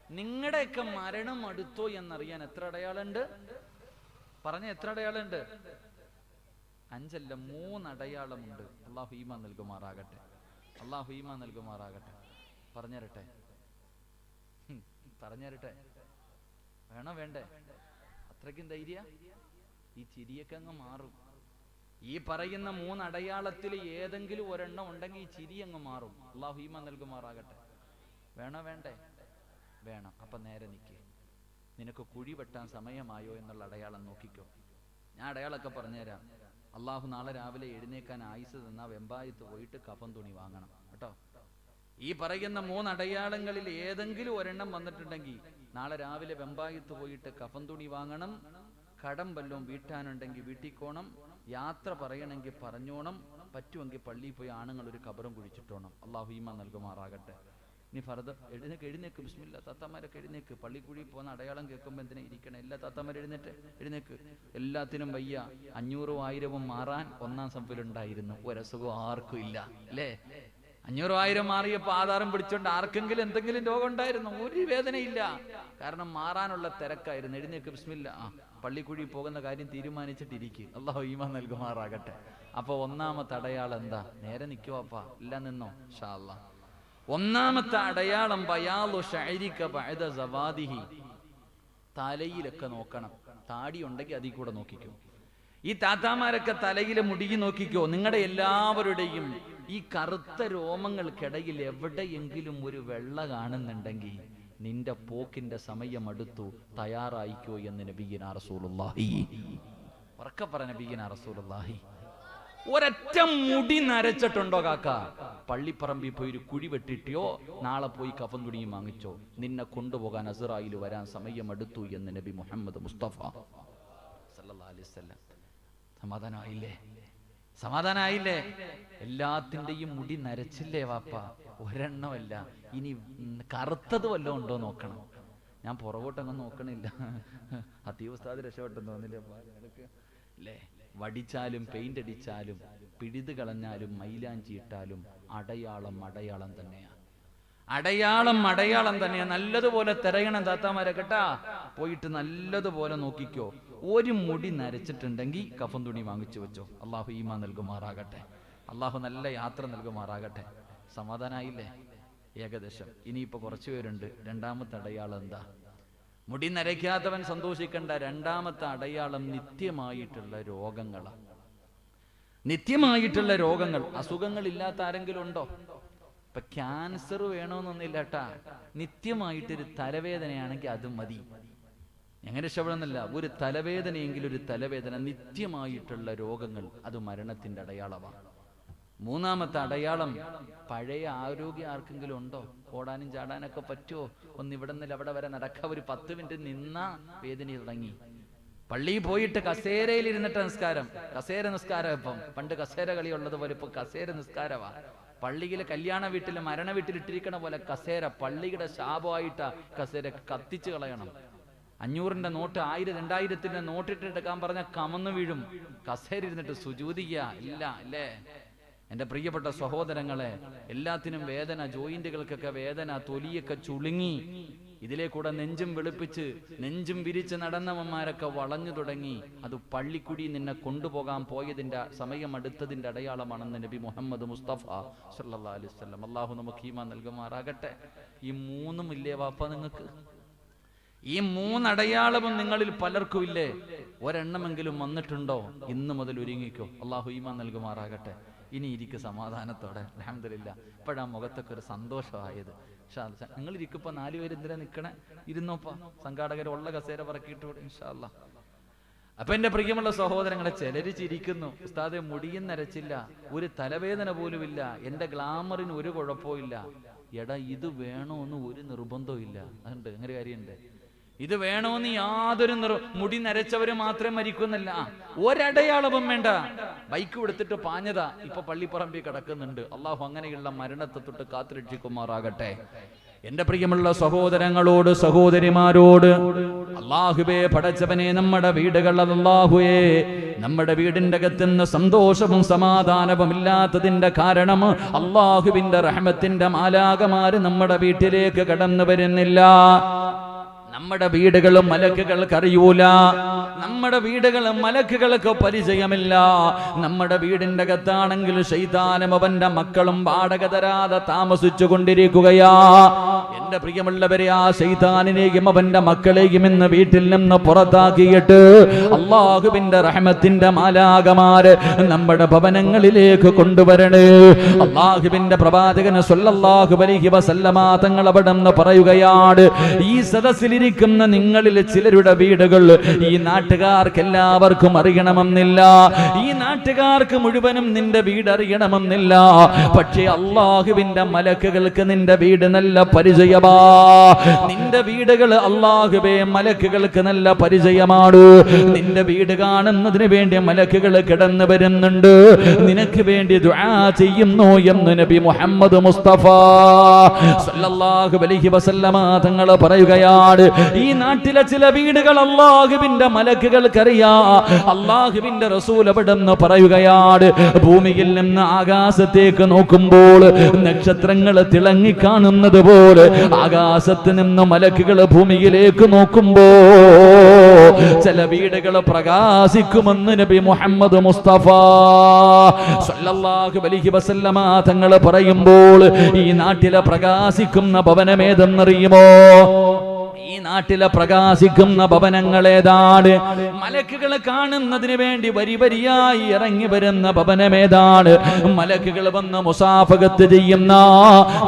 നിങ്ങളുടെയൊക്കെ മരണം അടുത്തോ എന്നറിയാൻ എത്ര അടയാളുണ്ട്? പറഞ്ഞ എത്ര അടയാളുണ്ട്? 5 അല്ല 3 അടയാളമുണ്ട്. അള്ളാഹു ഈമാൻ നൽകുമാറാകട്ടെ. അള്ളാഹു ഈമാൻ നൽകുമാറാകട്ടെ. പറഞ്ഞുതരട്ടെ? പറഞ്ഞുതരട്ടെ? വേണോ വേണ്ടേ? അത്രയ്ക്കും ധൈര്യ? ഈ ചിരിയൊക്കെ അങ്ങ് മാറും. ഈ പറയുന്ന 3 അടയാളത്തിൽ ഏതെങ്കിലും ഒരെണ്ണം ഉണ്ടെങ്കിൽ ഈ ചിരി അങ്ങ് മാറും. അള്ളാഹു ഈമാൻ നൽകുമാറാകട്ടെ. വേണോ വേണ്ടേ? വേണം. അപ്പൊ നേരെ നിൽക്കേ. നിനക്ക് കുഴി വെട്ടാൻ സമയമായോ എന്നുള്ള അടയാളം നോക്കിക്കോ. ഞാൻ അടയാളമൊക്കെ പറഞ്ഞുതരാം. അള്ളാഹു നാളെ രാവിലെ എഴുന്നേക്കാൻ ആയുസ് തന്നാൽ വെമ്പായത്ത് പോയിട്ട് കഫൻ തുണി വാങ്ങണം കേട്ടോ. ഈ പറയുന്ന 3 അടയാളങ്ങളിൽ ഏതെങ്കിലും ഒരെണ്ണം വന്നിട്ടുണ്ടെങ്കിൽ നാളെ രാവിലെ വെമ്പായത്ത് പോയിട്ട് കഫൻ തുണി വാങ്ങണം. കടം വല്ലതും വീട്ടാനുണ്ടെങ്കിൽ വീട്ടിക്കോണം. യാത്ര പറയണമെങ്കിൽ പറഞ്ഞോണം. പറ്റുമെങ്കിൽ പള്ളിയിൽ പോയി ആണുങ്ങൾ ഒരു കബറും കുഴിച്ചിട്ടോണം. അള്ളാഹു ഈമാൻ നൽകുമാറാകട്ടെ. ഇനി ഫർദ് എഴുന്നേക്ക്. ബിസ്മില്ലാ. താത്താമാരൊക്കെ എഴുന്നേക്ക്. പള്ളിക്കുഴി പോകുന്ന അടയാളം കേൾക്കുമ്പോൾ എന്തിനാ ഇരിക്കണം? എല്ലാ താത്താമാരും എഴുന്നേക്ക്. എല്ലാത്തിനും വയ്യ. 500ഉം 1000ഉം മാറാൻ 1-ാം സഫിലുണ്ടായിരുന്നു. ഒരസുഖം ആർക്കും ഇല്ല അല്ലേ? 500 1000 മാറിയപ്പോൾ ആധാരം പിടിച്ചോണ്ട് ആർക്കെങ്കിലും എന്തെങ്കിലും രോഗം ഉണ്ടായിരുന്നു? ഒരു വേദനയില്ല. കാരണം മാറാനുള്ള തിരക്കായിരുന്നു. എഴുന്നേക്ക്. ബിസ്മില്ലാ. പള്ളിക്കുഴി പോകുന്ന കാര്യം തീരുമാനിച്ചിട്ടിരിക്കും. അല്ലാഹു ഈമാൻ നൽകുമാറാകട്ടെ. അപ്പൊ 1-ാമത്തെ അടയാളം എന്താ? നേരെ നിൽക്കുവാപ്പാ. എല്ലാം നിന്നോ ഇൻഷാ അല്ലാഹ്. 1-ാമത്തെ അടയാളം ബയാലു ശഅരിക ബഅദ സവാദിഹി. തലയിലൊക്കെ നോക്കണം. താടി ഉണ്ടെങ്കിൽ അതിൽ കൂടെ നോക്കിക്കോ. ഈ താത്താമാരൊക്കെ തലയിലെ മുടിയിൽ നോക്കിക്കോ. നിങ്ങളുടെ എല്ലാവരുടെയും ഈ കറുത്ത രോമങ്ങൾക്കിടയിൽ എവിടെയെങ്കിലും ഒരു വെള്ള കാണുന്നുണ്ടെങ്കിൽ നിന്റെ പോക്കിന്റെ സമയം അടുത്തു, തയ്യാറായിക്കോ എന്ന് നബിയിനാ റസൂലുള്ളാഹി. ഉറക്കെ പറ നബിയിനാ റസൂലുള്ളാഹി. ഒരൊറ്റ മുടി നരച്ചിട്ടുണ്ടോ കാക്ക? പള്ളിപ്പറമ്പിൽ പോയി ഒരു കുഴി വെട്ടിട്ടിയോ? നാളെ പോയി കഫൻ തുണിയും വാങ്ങിച്ചോ. നിന്നെ കൊണ്ടുപോകാൻ അസ്റായിൽ വരാൻ സമയം അടുത്തു എന്ന് നബി മുഹമ്മദ് മുസ്തഫ സല്ലല്ലാഹു അലൈഹി വസല്ലം. സമാധാനായില്ലേ? എല്ലാത്തിൻ്റെയും മുടി നരച്ചില്ലേ വാപ്പ? ഒരെണ്ണമല്ല. ഇനി കറുത്തത് വല്ലതും ഉണ്ടോ നോക്കണം. ഞാൻ പുറകോട്ടൊന്നും നോക്കണില്ല. അത്തീവസ്ഥാത് രക്ഷപ്പെട്ടെന്ന് തോന്നില്ലേ അല്ലേ? വടിച്ചാലും പെയിന്റ് അടിച്ചാലും പിഴുത് കളഞ്ഞാലും മൈലാഞ്ചി ഇട്ടാലും അടയാളം തന്നെയാ. അടയാളം തന്നെയാ. നല്ലതുപോലെ തിരയണം താത്താമാരെ കേട്ടാ. പോയിട്ട് നല്ലതുപോലെ നോക്കിക്കോ. ഒരു മുടി നരച്ചിട്ടുണ്ടെങ്കിൽ കഫൻ തുണി വാങ്ങിച്ചു വെച്ചോ. അള്ളാഹു ഈമാൻ നൽകുമാറാകട്ടെ. അള്ളാഹു നല്ല യാത്ര നൽകുമാറാകട്ടെ. സമാധാനായില്ലേ? ഏകദേശം. ഇനിയിപ്പോ കുറച്ചു പേരുണ്ട്. 2-ാമത്തെ അടയാളം എന്താ? മുടി നരയ്ക്കാത്തവൻ സന്തോഷിക്കണ്ട. 2-ാമത്തെ അടയാളം നിത്യമായിട്ടുള്ള രോഗങ്ങളാണ്. നിത്യമായിട്ടുള്ള രോഗങ്ങൾ. അസുഖങ്ങൾ ഇല്ലാത്ത ആരെങ്കിലും ഉണ്ടോ? ഇപ്പൊ ക്യാൻസർ വേണമെന്നൊന്നുമില്ല കേട്ടാ. നിത്യമായിട്ടൊരു തലവേദനയാണെങ്കിൽ അത് മതി. എങ്ങനെ രക്ഷപ്പെടുന്നില്ല? ഒരു തലവേദനയെങ്കിലും ഒരു തലവേദന. നിത്യമായിട്ടുള്ള രോഗങ്ങൾ അത് മരണത്തിന്റെ അടയാളമാണ്. 3-ാമത്തെ അടയാളം പഴയ ആരോഗ്യം ആർക്കെങ്കിലും ഉണ്ടോ? ഓടാനും ചാടാനൊക്കെ പറ്റുമോ? ഒന്ന് ഇവിടെ നിന്ന് അവിടെ വരെ നടക്കുക. ഒരു 10 മിനിറ്റ് നിന്നാ വേദന തുടങ്ങി. പള്ളിയിൽ പോയിട്ട് കസേരയിൽ ഇരുന്നിട്ട് നിസ്കാരം. കസേര നിസ്കാരം. ഇപ്പം പണ്ട് കസേര കളി ഉള്ളത് പോലെ ഇപ്പൊ കസേര നിസ്കാരമാ. പള്ളിയിലെ കല്യാണ വീട്ടിൽ മരണ വീട്ടിൽ ഇട്ടിരിക്കണ പോലെ കസേര. പള്ളിയുടെ ശാപമായിട്ടാ കസേര. കത്തിച്ചു കളയണം. 500ന്റെ നോട്ട് 1000 2000ന്റെ നോട്ടിട്ടെടുക്കാൻ പറഞ്ഞ കമന്നു വീഴും. കസേര ഇരുന്നിട്ട് സുജൂദിക്കുക ഇല്ല അല്ലേ? എന്റെ പ്രിയപ്പെട്ട സഹോദരങ്ങളെ, എല്ലാത്തിനും വേദന. ജോയിന്റുകൾക്കൊക്കെ വേദന. തൊലിയൊക്കെ ചുളുങ്ങി. ഇതിലെ കൂടെ നെഞ്ചും വെളുപ്പിച്ച് നെഞ്ചും വിരിച്ച് നടന്നവന്മാരൊക്കെ വളഞ്ഞു തുടങ്ങി. അത് പള്ളിക്കുടി നിന്നെ കൊണ്ടുപോകാൻ പോയതിന്റെ സമയം അടുത്തതിന്റെ അടയാളമാണെന്ന് നബി മുഹമ്മദ് മുസ്തഫ സല്ലല്ലാഹു അലൈഹി വസല്ലം. അള്ളാഹു നമുക്ക് ഈമാൻ നൽകുമാറാകട്ടെ. ഈ 3 ഇല്ലേ വാപ്പ നിങ്ങൾക്ക്? ഈ 3 അടയാളവും നിങ്ങളിൽ പലർക്കും ഇല്ലേ? ഒരെണ്ണമെങ്കിലും വന്നിട്ടുണ്ടോ? ഇന്ന് മുതൽ ഒരുങ്ങിക്കോ. അള്ളാഹു ഈമാൻ നൽകുമാറാകട്ടെ. ഇനി ഇരിക്കും സമാധാനത്തോടെ. അൽഹംദുലില്ലാഹ്. ഇപ്പോഴാ മുഖത്തൊക്കെ ഒരു സന്തോഷമായത്. നിങ്ങൾ ഇരിക്കുമ്പോ 4 പേര് എന്തിനാ നിക്കണേ? ഇരുന്നോപ്പാ. സംഘാടകരുള്ള കസേര പറക്കിയിട്ട് ഇൻഷാ അല്ലാഹ്. അപ്പൊ എന്റെ പ്രിയമുള്ള സഹോദരങ്ങളെ, ചിലര് ചിരിക്കുന്നു. ഉസ്താദെ മുടിയും നരച്ചില്ല, ഒരു തലവേദന പോലുമില്ല, എന്റെ ഗ്ലാമറിന് ഒരു കുഴപ്പവും ഇല്ല. എടാ, ഇത് വേണോന്ന് ഒരു നിർബന്ധവും ഇല്ല. അതുണ്ട്, അങ്ങനെ കാര്യമുണ്ട്. ഇത് വേണോന്ന് യാതൊരു മുടി നരച്ചവര് മാത്രമേ മരിക്കുന്നില്ല. ഒരടയാളവും വേണ്ട. ബൈക്ക് എടുത്തിട്ട് പാഞ്ഞതാ, ഇപ്പൊ പള്ളിപ്പറമ്പിൽ കിടക്കുന്നുണ്ട്. അള്ളാഹു അങ്ങനെയുള്ള മരണത്തെ തൊട്ട് കാത്തുരക്ഷിക്കുമാറാകട്ടെ. എന്റെ പ്രിയമുള്ള സഹോദരങ്ങളോട് സഹോദരിമാരോട്, അല്ലാഹുവേ പടച്ചവനെ, നമ്മുടെ വീടുകൾ അല്ലാഹുവേ, നമ്മുടെ വീടിന്റെ അകത്തുനിന്ന് സന്തോഷവും സമാധാനവും ഇല്ലാത്തതിന്റെ കാരണം അല്ലാഹുവിന്റെ റഹ്മത്തിന്റെ മാലാഖമാര് നമ്മുടെ വീട്ടിലേക്ക് കടന്നു വരുന്നില്ല. നമ്മുടെ വീടുകളും മലക്കുകൾക്ക് അറിയൂല, നമ്മുടെ വീടുകളും മലക്കുകൾക്ക് പരിചയമില്ല. നമ്മുടെ വീടിന്റെ അകത്താണെങ്കിൽ ശൈത്താനും അവന്റെ മക്കളും വാടക തരാതെ താമസിച്ചു കൊണ്ടിരിക്കുകയാ. എന്റെ പ്രിയമുള്ളവരെ, ആ ശൈത്താനിനെയും അവന്റെ മക്കളെയും ഇന്ന് വീട്ടിൽ നിന്ന് പുറത്താക്കിയിട്ട് അള്ളാഹുവിന്റെ റഹ്മത്തിന്റെ മാലാകമാര് നമ്മുടെ ഭവനങ്ങളിലേക്ക് കൊണ്ടുവരണേ. അള്ളാഹുവിന്റെ പ്രവാചകൻ സ്വല്ലല്ലാഹു അലൈഹി വസല്ലമ തങ്ങൾ അവിടെ നിന്ന് പറയുകയാണ്, ഈ സദസ്സിലിരിക്കുന്ന നിങ്ങളിൽ ചിലരുടെ വീടുകൾ ഈ നാട്ടുകാർക്ക് എല്ലാവർക്കും അറിയണമെന്നില്ല, ഈ നാട്ടുകാർക്ക് മുഴുവനും നിന്റെ വീട് അറിയണമെന്നില്ല. പക്ഷേ അള്ളാഹുവിന്റെ മലക്കുകൾക്ക് നിന്റെ വീട് നല്ല പരിചയമാ. നിന്റെ വീടുകൾ അള്ളാഹുവേ മലക്കുകൾക്ക് നല്ല പരിചയമാണ്. നിന്റെ വീട് കാണുന്നതിന് വേണ്ടി മലക്കുകൾ കിടന്നു വരുന്നുണ്ട്, നിനക്ക് വേണ്ടി ദുആ ചെയ്യുന്നു എന്ന് നബി മുഹമ്മദ് മുസ്തഫ സല്ലല്ലാഹു അലൈഹി വസല്ലമ തങ്ങൾ പറയുകയാണ്. ഈ നാട്ടിലെ ചില വീടുകൾ അള്ളാഹുവിന്റെ മലക്കുകൾക്കറിയാം. അള്ളാഹുവിന്റെ റസൂൽ അവിടെന്ന് പറയുകയാണ്, ഭൂമിയിൽ നിന്ന് ആകാശത്തേക്ക് നോക്കുമ്പോൾ നക്ഷത്രങ്ങൾ തിളങ്ങി കാണുന്നത് പോലെ ആകാശത്ത് നിന്ന് മലക്കുകൾ ഭൂമിയിലേക്ക് നോക്കുമ്പോ ചില വീടുകൾ പ്രകാശിക്കുമെന്ന് നബി മുഹമ്മദ് മുസ്തഫ സല്ലല്ലാഹു അലൈഹി വസല്ലമ തങ്ങൾ പറയുമ്പോൾ ഈ നാട്ടിലെ പ്രകാശിക്കുന്ന ഭവനമേതെന്നറിയുമോ? ഈ നാട്ടിലെ പ്രകാശിക്കുന്ന ഭവനങ്ങൾ ഏതാണ്? മലക്കുകൾ കാണുന്നതിന് വേണ്ടി വരി വരിയായി ഇറങ്ങി വരുന്ന ഭവനമേതാണ്? മലക്കുകൾ വന്ന് മുസാഫഹത്ത് ചെയ്യുന്ന,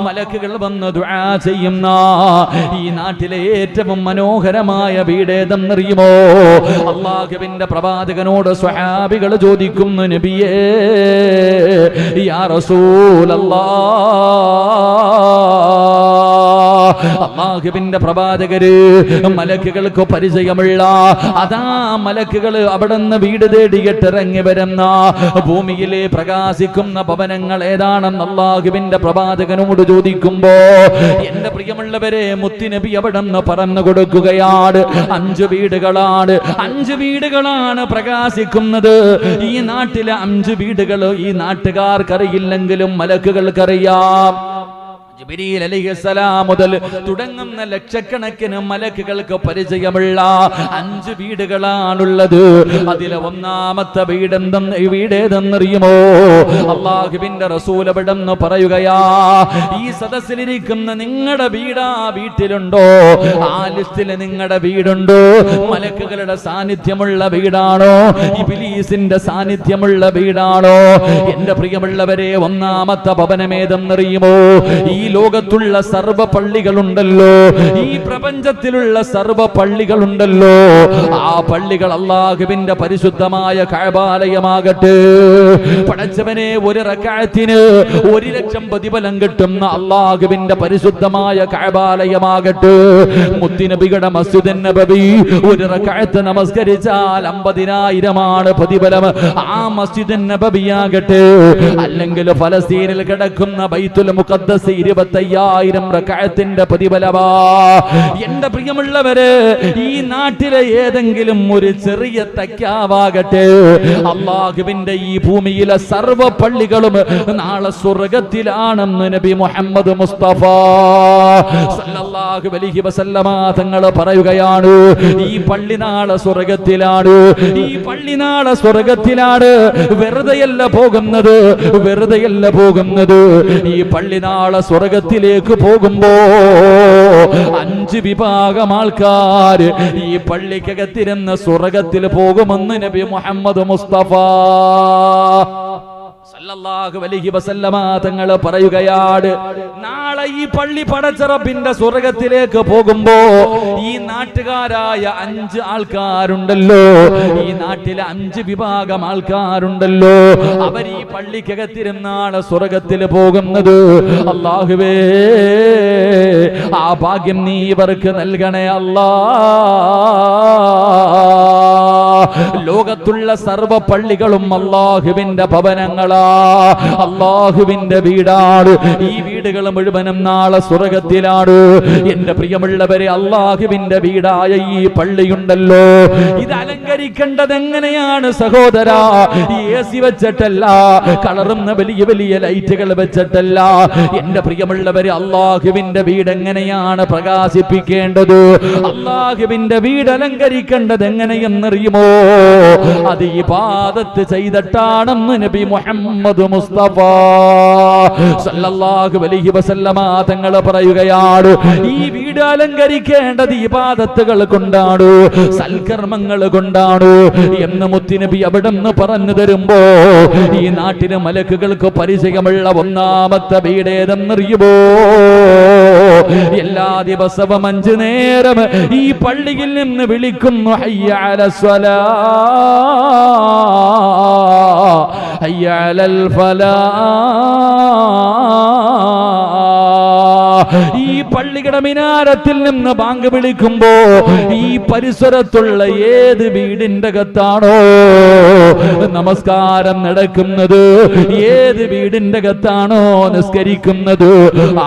മലക്കുകൾ വന്ന് ദുആ ചെയ്യുന്ന ഈ നാട്ടിലെ ഏറ്റവും മനോഹരമായ വീടേതെന്നറിയുമോ? അല്ലാഹുവിന്റെ പ്രവാചകനോട് സ്വഹാബികൾ ചോദിക്കുന്നു, നബിയേ യാ റസൂലല്ലാഹ്, അല്ലാഹുവിന്റെ പ്രവാചകര് മലക്കുകൾക്ക് പരിചയമുള്ള അതാ മലക്കുകൾ അവിടെ നിന്ന് വീട് തേടിയിട്ട് ഇറങ്ങി വരുന്ന ഭൂമിയിലെ പ്രകാശിക്കുന്ന ഭവനങ്ങൾ ഏതാണെന്ന് അല്ലാഹുവിന്റെ പ്രവാചകനോട് ചോദിക്കുമ്പോ എന്റെ പ്രിയമുള്ളവരെ മുത്തുനബി അവിടെ നിന്ന് പറഞ്ഞു കൊടുക്കുകയാണ്, 5 വീടുകളാണ്, 5 വീടുകളാണ് പ്രകാശിക്കുന്നത്. ഈ നാട്ടിലെ 5 വീടുകൾ ഈ നാട്ടുകാർക്കറിയില്ലെങ്കിലും മലക്കുകൾക്കറിയാം. ജിബ്രീൽ അലൈഹിസ്സലാം മുതൽ തുടങ്ങുന്ന ലക്ഷക്കണക്കിന് മലക്കുകൾക്ക് പരിചയമുള്ള 5 വീടുകളാണുള്ളത്. അതിലെ ഒന്നാമത്തെ വീടേതെന്നറിയുമോ? അല്ലാഹുവിന്റെ റസൂൽ അവിടെന്ന് പറയുകയാ, ഈ സദസ്സിലിരിക്കുന്ന നിങ്ങളുടെ വീടാ വീട്ടിലുണ്ടോ? ആ ലിസ്റ്റിൽ നിങ്ങളുടെ വീടുണ്ടോ? മലക്കുകളുടെ സാന്നിധ്യമുള്ള വീടാണോ? ഇബ്ലീസിന്റെ സാന്നിധ്യമുള്ള വീടാണോ? എന്റെ പ്രിയമുള്ളവരെ, ഒന്നാമത്തെ ഭവനമേതെന്നറിയുമോ? ഈ ലോകത്തുള്ള സർവ്വ പള്ളികളുണ്ടല്ലോ, ഈ പ്രപഞ്ചത്തിലുള്ള സർവ്വ പള്ളികളുണ്ടല്ലോ, ആ പള്ളികൾ അല്ലാഹുവിന്റെ പരിശുദ്ധമായ കഅബാലയമാകട്ടെ. പടച്ചവനെ, ഒരു റക്അത്തിന് 1,00,000 പ്രതിഫലം കിട്ടുന്ന അല്ലാഹുവിന്റെ പരിശുദ്ധമായ കഅബാലയമാകട്ടെ. മുത്തുനബിയുടെ മസ്ജിദ് നബവി ഒരു റക്അത്ത് നമസ്കരിച്ചാൽ 50,000 പ്രതിഫലം. ആ മസ്ജിദ് നബവിയാകട്ടെ, അല്ലെങ്കിൽ ഫലസ്തീനിൽ കിടക്കുന്ന ബൈത്തുൽ മുഖദ്ദസ് 25,000 റക്അത്തിന്റെ പ്രതിഫലമാ. എന്റെ പ്രിയമുള്ളവരെ, ഈ നാട്ടിലെ ഏതെങ്കിലും ഒരു ചെറിയ തക്കാവാകട്ടെ, അല്ലാഹുവിന്റെ ഈ ഭൂമിയിലെ സർവ്വ പള്ളികളും നാളെ സ്വർഗ്ഗത്തിലാണെന്ന് നബി മുഹമ്മദ് മുസ്തഫ സല്ലല്ലാഹു അലൈഹി വസല്ലമ തങ്ങൾ പറയുകയാണ്. ഈ പള്ളി നാളെ സ്വർഗ്ഗത്തിലാണ്, ഈ പള്ളി നാളെ സ്വർഗ്ഗത്തിലാണ്. വെറുതെയല്ല പോകുന്നത്, വെറുതെയല്ല പോകുന്നത്. ഈ പള്ളി നാളെ സ്വർഗത്തിലേക്ക് പോകുമ്പോ 5 വിഭാഗം ആൾക്കാർ ഈ പള്ളിക്കകത്തിരുന്ന് സ്വർഗത്തിൽ പോകുമെന്ന് നബി മുഹമ്മദ് മുസ്തഫ സല്ലല്ലാഹു അലൈഹി വസല്ലമ തങ്ങൾ പറയുകയാണ്. നാളെ ഈ പള്ളി പടച്ച റബ്ബിന്റെ സ്വർഗത്തിലേക്ക് പോകുമ്പോ ഈ നാട്ടുകാരായ 5 ആൾക്കാരുണ്ടല്ലോ, ഈ നാട്ടിലെ 5 വിഭാഗം ആൾക്കാരുണ്ടല്ലോ, അവർ ഈ പള്ളിക്കകത്തിരുന്നാണ് സ്വർഗത്തിൽ പോകുന്നത്. അല്ലാഹുവേ, ആ ഭാഗ്യം നീ ഇവർക്ക് നൽകണേ അല്ലാഹ്. ലോകത്തുള്ള സർവ്വ പള്ളികളും അല്ലാഹുവിന്റെ ഭവനങ്ങളാ, അല്ലാഹുവിന്റെ വീടാണ്. ഈ വീടുകൾ മുഴുവനും നാളെ സ്വർഗ്ഗത്തിലാണ്. എന്റെ പ്രിയമുള്ളവരെ, അല്ലാഹുവിന്റെ വീടായ ഈ പള്ളിയുണ്ടല്ലോ, ഇത് അലങ്കരിക്കേണ്ടത് എങ്ങനെയാണ് സഹോദരാ? AC വെച്ചിട്ടല്ല, കളറുന്ന വലിയ വലിയ ലൈറ്റുകൾ വെച്ചിട്ടല്ല. എന്റെ പ്രിയമുള്ളവരെ, അല്ലാഹുവിന്റെ വീട് എങ്ങനെയാണ് പ്രകാശിപ്പിക്കേണ്ടത്? അല്ലാഹുവിന്റെ വീട് അലങ്കരിക്കേണ്ടത് എങ്ങനെയെന്നറിയുമോ? അത് ഇബാദത്ത് ചെയ്തിട്ടാണെന്ന് നബി മുഹമ്മദ് മുസ്തഫ സല്ലല്ലാഹു അലൈഹി വസല്ലമ തങ്ങൾ പറയുകയാണ്. ഈ വീട് അലങ്കരിക്കേണ്ടത് ഇബാദത്തുകൾ കൊണ്ടാണ്, സൽക്കർമ്മങ്ങൾ കൊണ്ടാണ് എന്ന് മുത്തുനബി അവിടുന്ന് പറഞ്ഞു തരുമ്പോ, ഈ നാട്ടിലെ മലക്കുകൾക്ക് പരിചയമുള്ള ഒന്നാമത്തെ വീട് ഏതെന്നറിയുമോ? എല്ലാ ദിവസവും 5 നേരം ഈ പള്ളിയിൽ നിന്ന് വിളിക്കുന്നു, ഹയ്യ അലസ്സലാ, ഹയ്യ അലൽ ഫലാ. ഈ പള്ളിയുടെ മിനാരത്തിൽ നിന്ന് ബാങ്ക് വിളിക്കുമ്പോ ഈ പരിസരത്തുള്ള ഏത് വീടിന്റെ അകത്താണോ നമസ്കാരം നടക്കുന്നത്, ഏത് വീടിന്റെ അകത്താണോ നിസ്കരിക്കുന്നത്,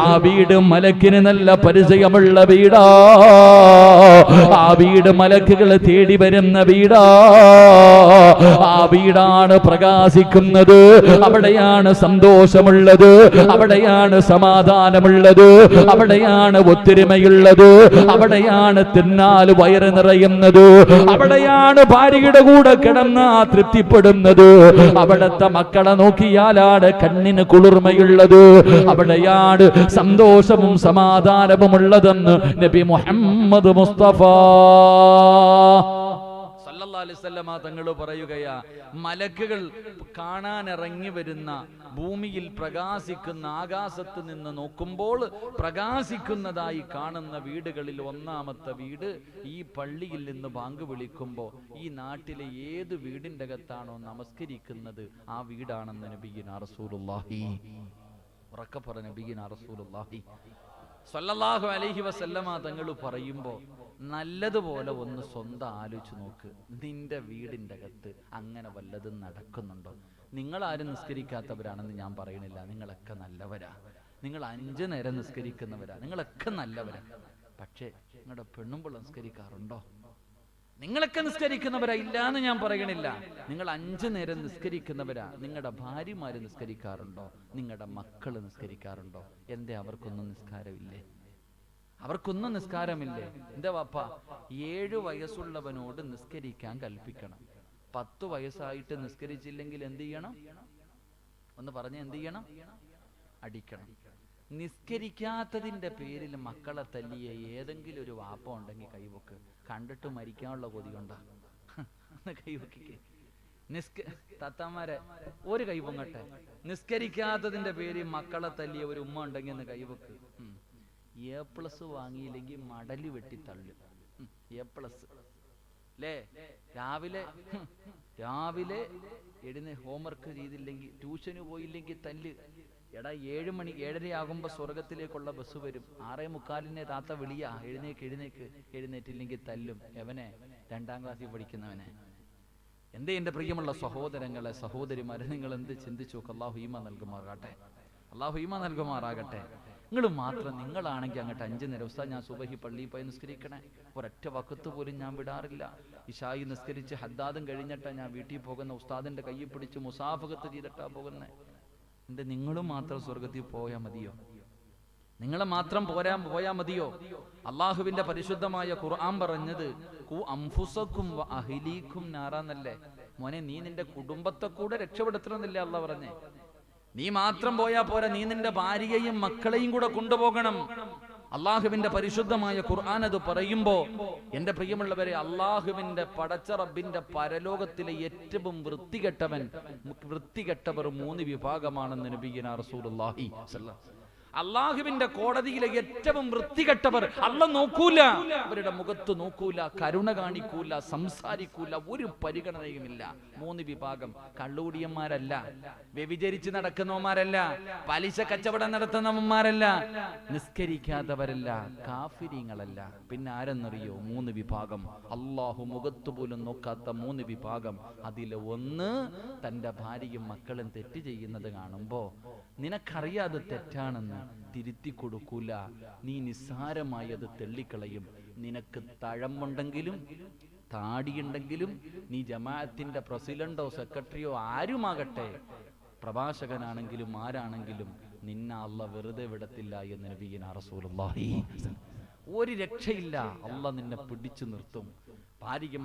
ആ വീട് മലക്കിന് നല്ല പരിചയമുള്ള വീടാ. ആ വീട് മലക്കുകൾ തേടി വരുന്ന വീടാ. ആ വീടാണ് പ്രകാശിക്കുന്നത്. അവിടെയാണ് സന്തോഷമുള്ളത്, അവിടെയാണ് സമാധാനമുള്ളത്, അവിടെയാണ് ഒത്തൊരുമയുള്ളത്, അവിടെയാണ് തിന്നാൽ വയറ് നിറയുന്നത്, അവിടെയാണ് ഭാര്യയുടെ കൂടെ കിടന്ന തൃപ്തിപ്പെടുന്നത്, അവിടത്തെ മക്കളെ നോക്കിയാലാണ് കണ്ണിന് കുളിർമയുള്ളത്, അവിടെയാണ് സന്തോഷവും സമാധാനവും ഉള്ളതെന്ന് നബി മുഹമ്മദ് മുസ്തഫ തങ്ങൾ പറയുകയാ. മലക്കുകൾ കാണാനിറങ്ങി വരുന്ന, ഭൂമിയിൽ പ്രകാശിക്കുന്ന, ആകാശത്ത് നിന്ന് നോക്കുമ്പോൾ പ്രകാശിക്കുന്നതായി കാണുന്ന വീടുകളിൽ ഒന്നാമത്തെ വീട് ഈ പള്ളിയിൽ നിന്ന് ബാങ്ക് വിളിക്കുമ്പോ ഈ നാട്ടിലെ ഏത് വീടിന്റെ അകത്താണോ നമസ്കരിക്കുന്നത് ആ വീടാണെന്ന് നബിയുനാ റസൂലുള്ളാഹി, ഉറക്കെ പറഞ്ഞ നബിയുനാ റസൂലുള്ളാഹി സ്വല്ലല്ലാഹു അലൈഹി വസല്ലമ തങ്ങൾ പറയുമ്പോ നല്ലതുപോലെ ഒന്ന് സ്വന്തം ആലോചിച്ച് നോക്ക്. നിന്റെ വീടിന്റെ അകത്ത് അങ്ങനെ വല്ലതും നടക്കുന്നുണ്ടോ? നിങ്ങളാരും നിസ്കരിക്കാത്തവരാണെന്ന് ഞാൻ പറയണില്ല, നിങ്ങളൊക്കെ നല്ലവരാ. നിങ്ങൾ 5 നേരം നിസ്കരിക്കുന്നവരാ, നിങ്ങളൊക്കെ നല്ലവരാ. പക്ഷേ നിങ്ങളുടെ പെണ്ണുമ്പോൾ നിസ്കരിക്കാറുണ്ടോ? നിങ്ങളൊക്കെ നിസ്കരിക്കുന്നവരാ, ഇല്ലാന്ന് ഞാൻ പറയണില്ല. നിങ്ങൾ 5 നേരം നിസ്കരിക്കുന്നവരാ. നിങ്ങളുടെ ഭാര്യമാര് നിസ്കരിക്കാറുണ്ടോ? നിങ്ങളുടെ മക്കള് നിസ്കരിക്കാറുണ്ടോ? എന്തേ അവർക്കൊന്നും നിസ്കാരമില്ലേ? അവർക്കൊന്നും നിസ്കാരമില്ലേ? എന്താ വാപ്പ? 7 വയസ്സുള്ളവനോട് നിസ്കരിക്കാൻ കൽപ്പിക്കണം. 10 വയസ്സായിട്ട് നിസ്കരിച്ചില്ലെങ്കിൽ എന്ത് ചെയ്യണം? ഒന്ന് പറഞ്ഞ എന്ത് ചെയ്യണം? അടിക്കണം. നിസ്കരിക്കാത്തതിന്റെ പേരിൽ മക്കളെ തല്ലിയ ഏതെങ്കിലും ഒരു വാപ്പ ഉണ്ടെങ്കിൽ കൈവക്ക്. കണ്ടിട്ട് മരിക്കാനുള്ള കൊതി കൊണ്ടാ കൈവക്കിക്ക്. തത്തമാരെ ഒരു കൈവങ്ങട്ടെ. നിസ്കരിക്കാത്തതിന്റെ പേരിൽ മക്കളെ തല്ലിയ ഒരു ഉമ്മ ഉണ്ടെങ്കിൽ ഒന്ന് കൈവക്ക്. A+ വാങ്ങിയില്ലെങ്കിൽ മടലി വെട്ടി തള്ളു. A+ അല്ലേ? രാവിലെ എഴുന്നേ ഹോംവർക്ക് ചെയ്തില്ലെങ്കിൽ, ട്യൂഷന് പോയില്ലെങ്കിൽ തല്ല്. എടാ 7 മണി 7:30 ആകുമ്പോ സ്വർഗത്തിലേക്കുള്ള ബസ് വരും. 6:45 താത്ത വിളിയാ, എഴുന്നേക്ക്. എഴുന്നേറ്റില്ലെങ്കിൽ തല്ലും. എവനെ? 2ാം ക്ലാസ്സിൽ പഠിക്കുന്നവനെ. എന്തേ എന്റെ പ്രിയമുള്ള സഹോദരങ്ങളെ, സഹോദരിമാരെ, നിങ്ങൾ എന്ത് ചിന്തിച്ചു നോക്ക്. അല്ലാഹു ഈമാൻ നൽകുമാറാകട്ടെ. നിങ്ങൾ മാത്രം, നിങ്ങളാണെങ്കിൽ അങ്ങോട്ട് 5 നേരം ഉസ്താദ് ഞാൻ സുബഹി പള്ളിയിൽ പോയി നിസ്കരിക്കണേ, ഒരൊറ്റ വക്കത്ത് പോലും ഞാൻ വിടാറില്ല. ഇശായി നിസ്കരിച്ച് ഹദ്ദാദും കഴിഞ്ഞിട്ടാ ഞാൻ വീട്ടിൽ പോകുന്ന, ഉസ്താദിന്റെ കയ്യിൽ പിടിച്ച് മുസാഫകത്ത് ചെയ്തിട്ടാ പോകുന്നേ. എന്റെ നിങ്ങളും മാത്രം സ്വർഗത്തിൽ പോയാൽ മതിയോ? നിങ്ങളെ മാത്രം പോയാൽ മതിയോ? അള്ളാഹുവിന്റെ പരിശുദ്ധമായ ഖുർആൻ പറഞ്ഞത് ഖു അൻഫുസകും വ അഹ്ലീകും നാറാന്നല്ലേ. മോനെ, നീ നിന്റെ കുടുംബത്തെ കൂടെ രക്ഷപ്പെടുത്തണമെന്നല്ലേ അള്ളാഹ് പറഞ്ഞേ. നീ മാത്രം പോയാ പോരാ, നീ നിന്റെ ഭാര്യയെയും മക്കളെയും കൂടെ കൊണ്ടുപോകണം. അള്ളാഹുവിന്റെ പരിശുദ്ധമായ ഖുർആൻ അത് പറയുമ്പോ എന്റെ പ്രിയമുള്ളവരെ, അള്ളാഹുവിന്റെ പടച്ച റബ്ബിന്റെ പരലോകത്തിലെ ഏറ്റവും വൃത്തികെട്ടവർ 3 വിഭാഗമാണെന്ന് നബിയുനാ റസൂലുള്ളാഹി സ്വല്ലല്ലാഹു. അള്ളാഹുവിന്റെ കോടതിയിലെ ഏറ്റവും വൃത്തികെട്ടവർ അള്ളാഹ് നോക്കൂല, അവരുടെ മുഖത്ത് നോക്കൂല, കരുണ കാണിക്കൂല, സംസാരിക്കൂല, ഒരു പരിഗണനയുമില്ല. 3 വിഭാഗം: കള്ളുകൂടിയന്മാരല്ല, വ്യഭിചരിച്ച് നടക്കുന്നവന്മാരല്ല, പലിശ കച്ചവടം നടത്തുന്നവന്മാരല്ല, നിസ്കരിക്കാത്തവരല്ല, കാഫിരീങ്ങളല്ല. പിന്നെ ആരെന്നറിയോ? 3 വിഭാഗം. അള്ളാഹു മുഖത്ത് പോലും നോക്കാത്ത 3 വിഭാഗം. അതിലെ ഒന്ന്, തന്റെ ഭാര്യയും മക്കളും തെറ്റ് ചെയ്യുന്നത് കാണുമ്പോ നിനക്കറിയാതെ തെറ്റാണെന്ന് തിരുത്തി കൊടുക്കൂല, നീ നിസ്സാരമായി അത് തെള്ളിക്കളയും. നിനക്ക് തഴമ്പുണ്ടെങ്കിലും താടിയുണ്ടെങ്കിലും നീ ജമാഅത്തിന്റെ പ്രസിഡന്റോ സെക്രട്ടറിയോ ആരുമാകട്ടെ, പ്രഭാഷകനാണെങ്കിലും ആരാണെങ്കിലും, നിന്നെ അല്ലാഹ് വെറുതെ വിടത്തില്ല എന്ന് നബിയുനാ റസൂലുള്ളാഹി. ഒരു രക്ഷയില്ല, അല്ലാഹ് നിന്നെ പിടിച്ചു നിർത്തും. ഭാര്യയും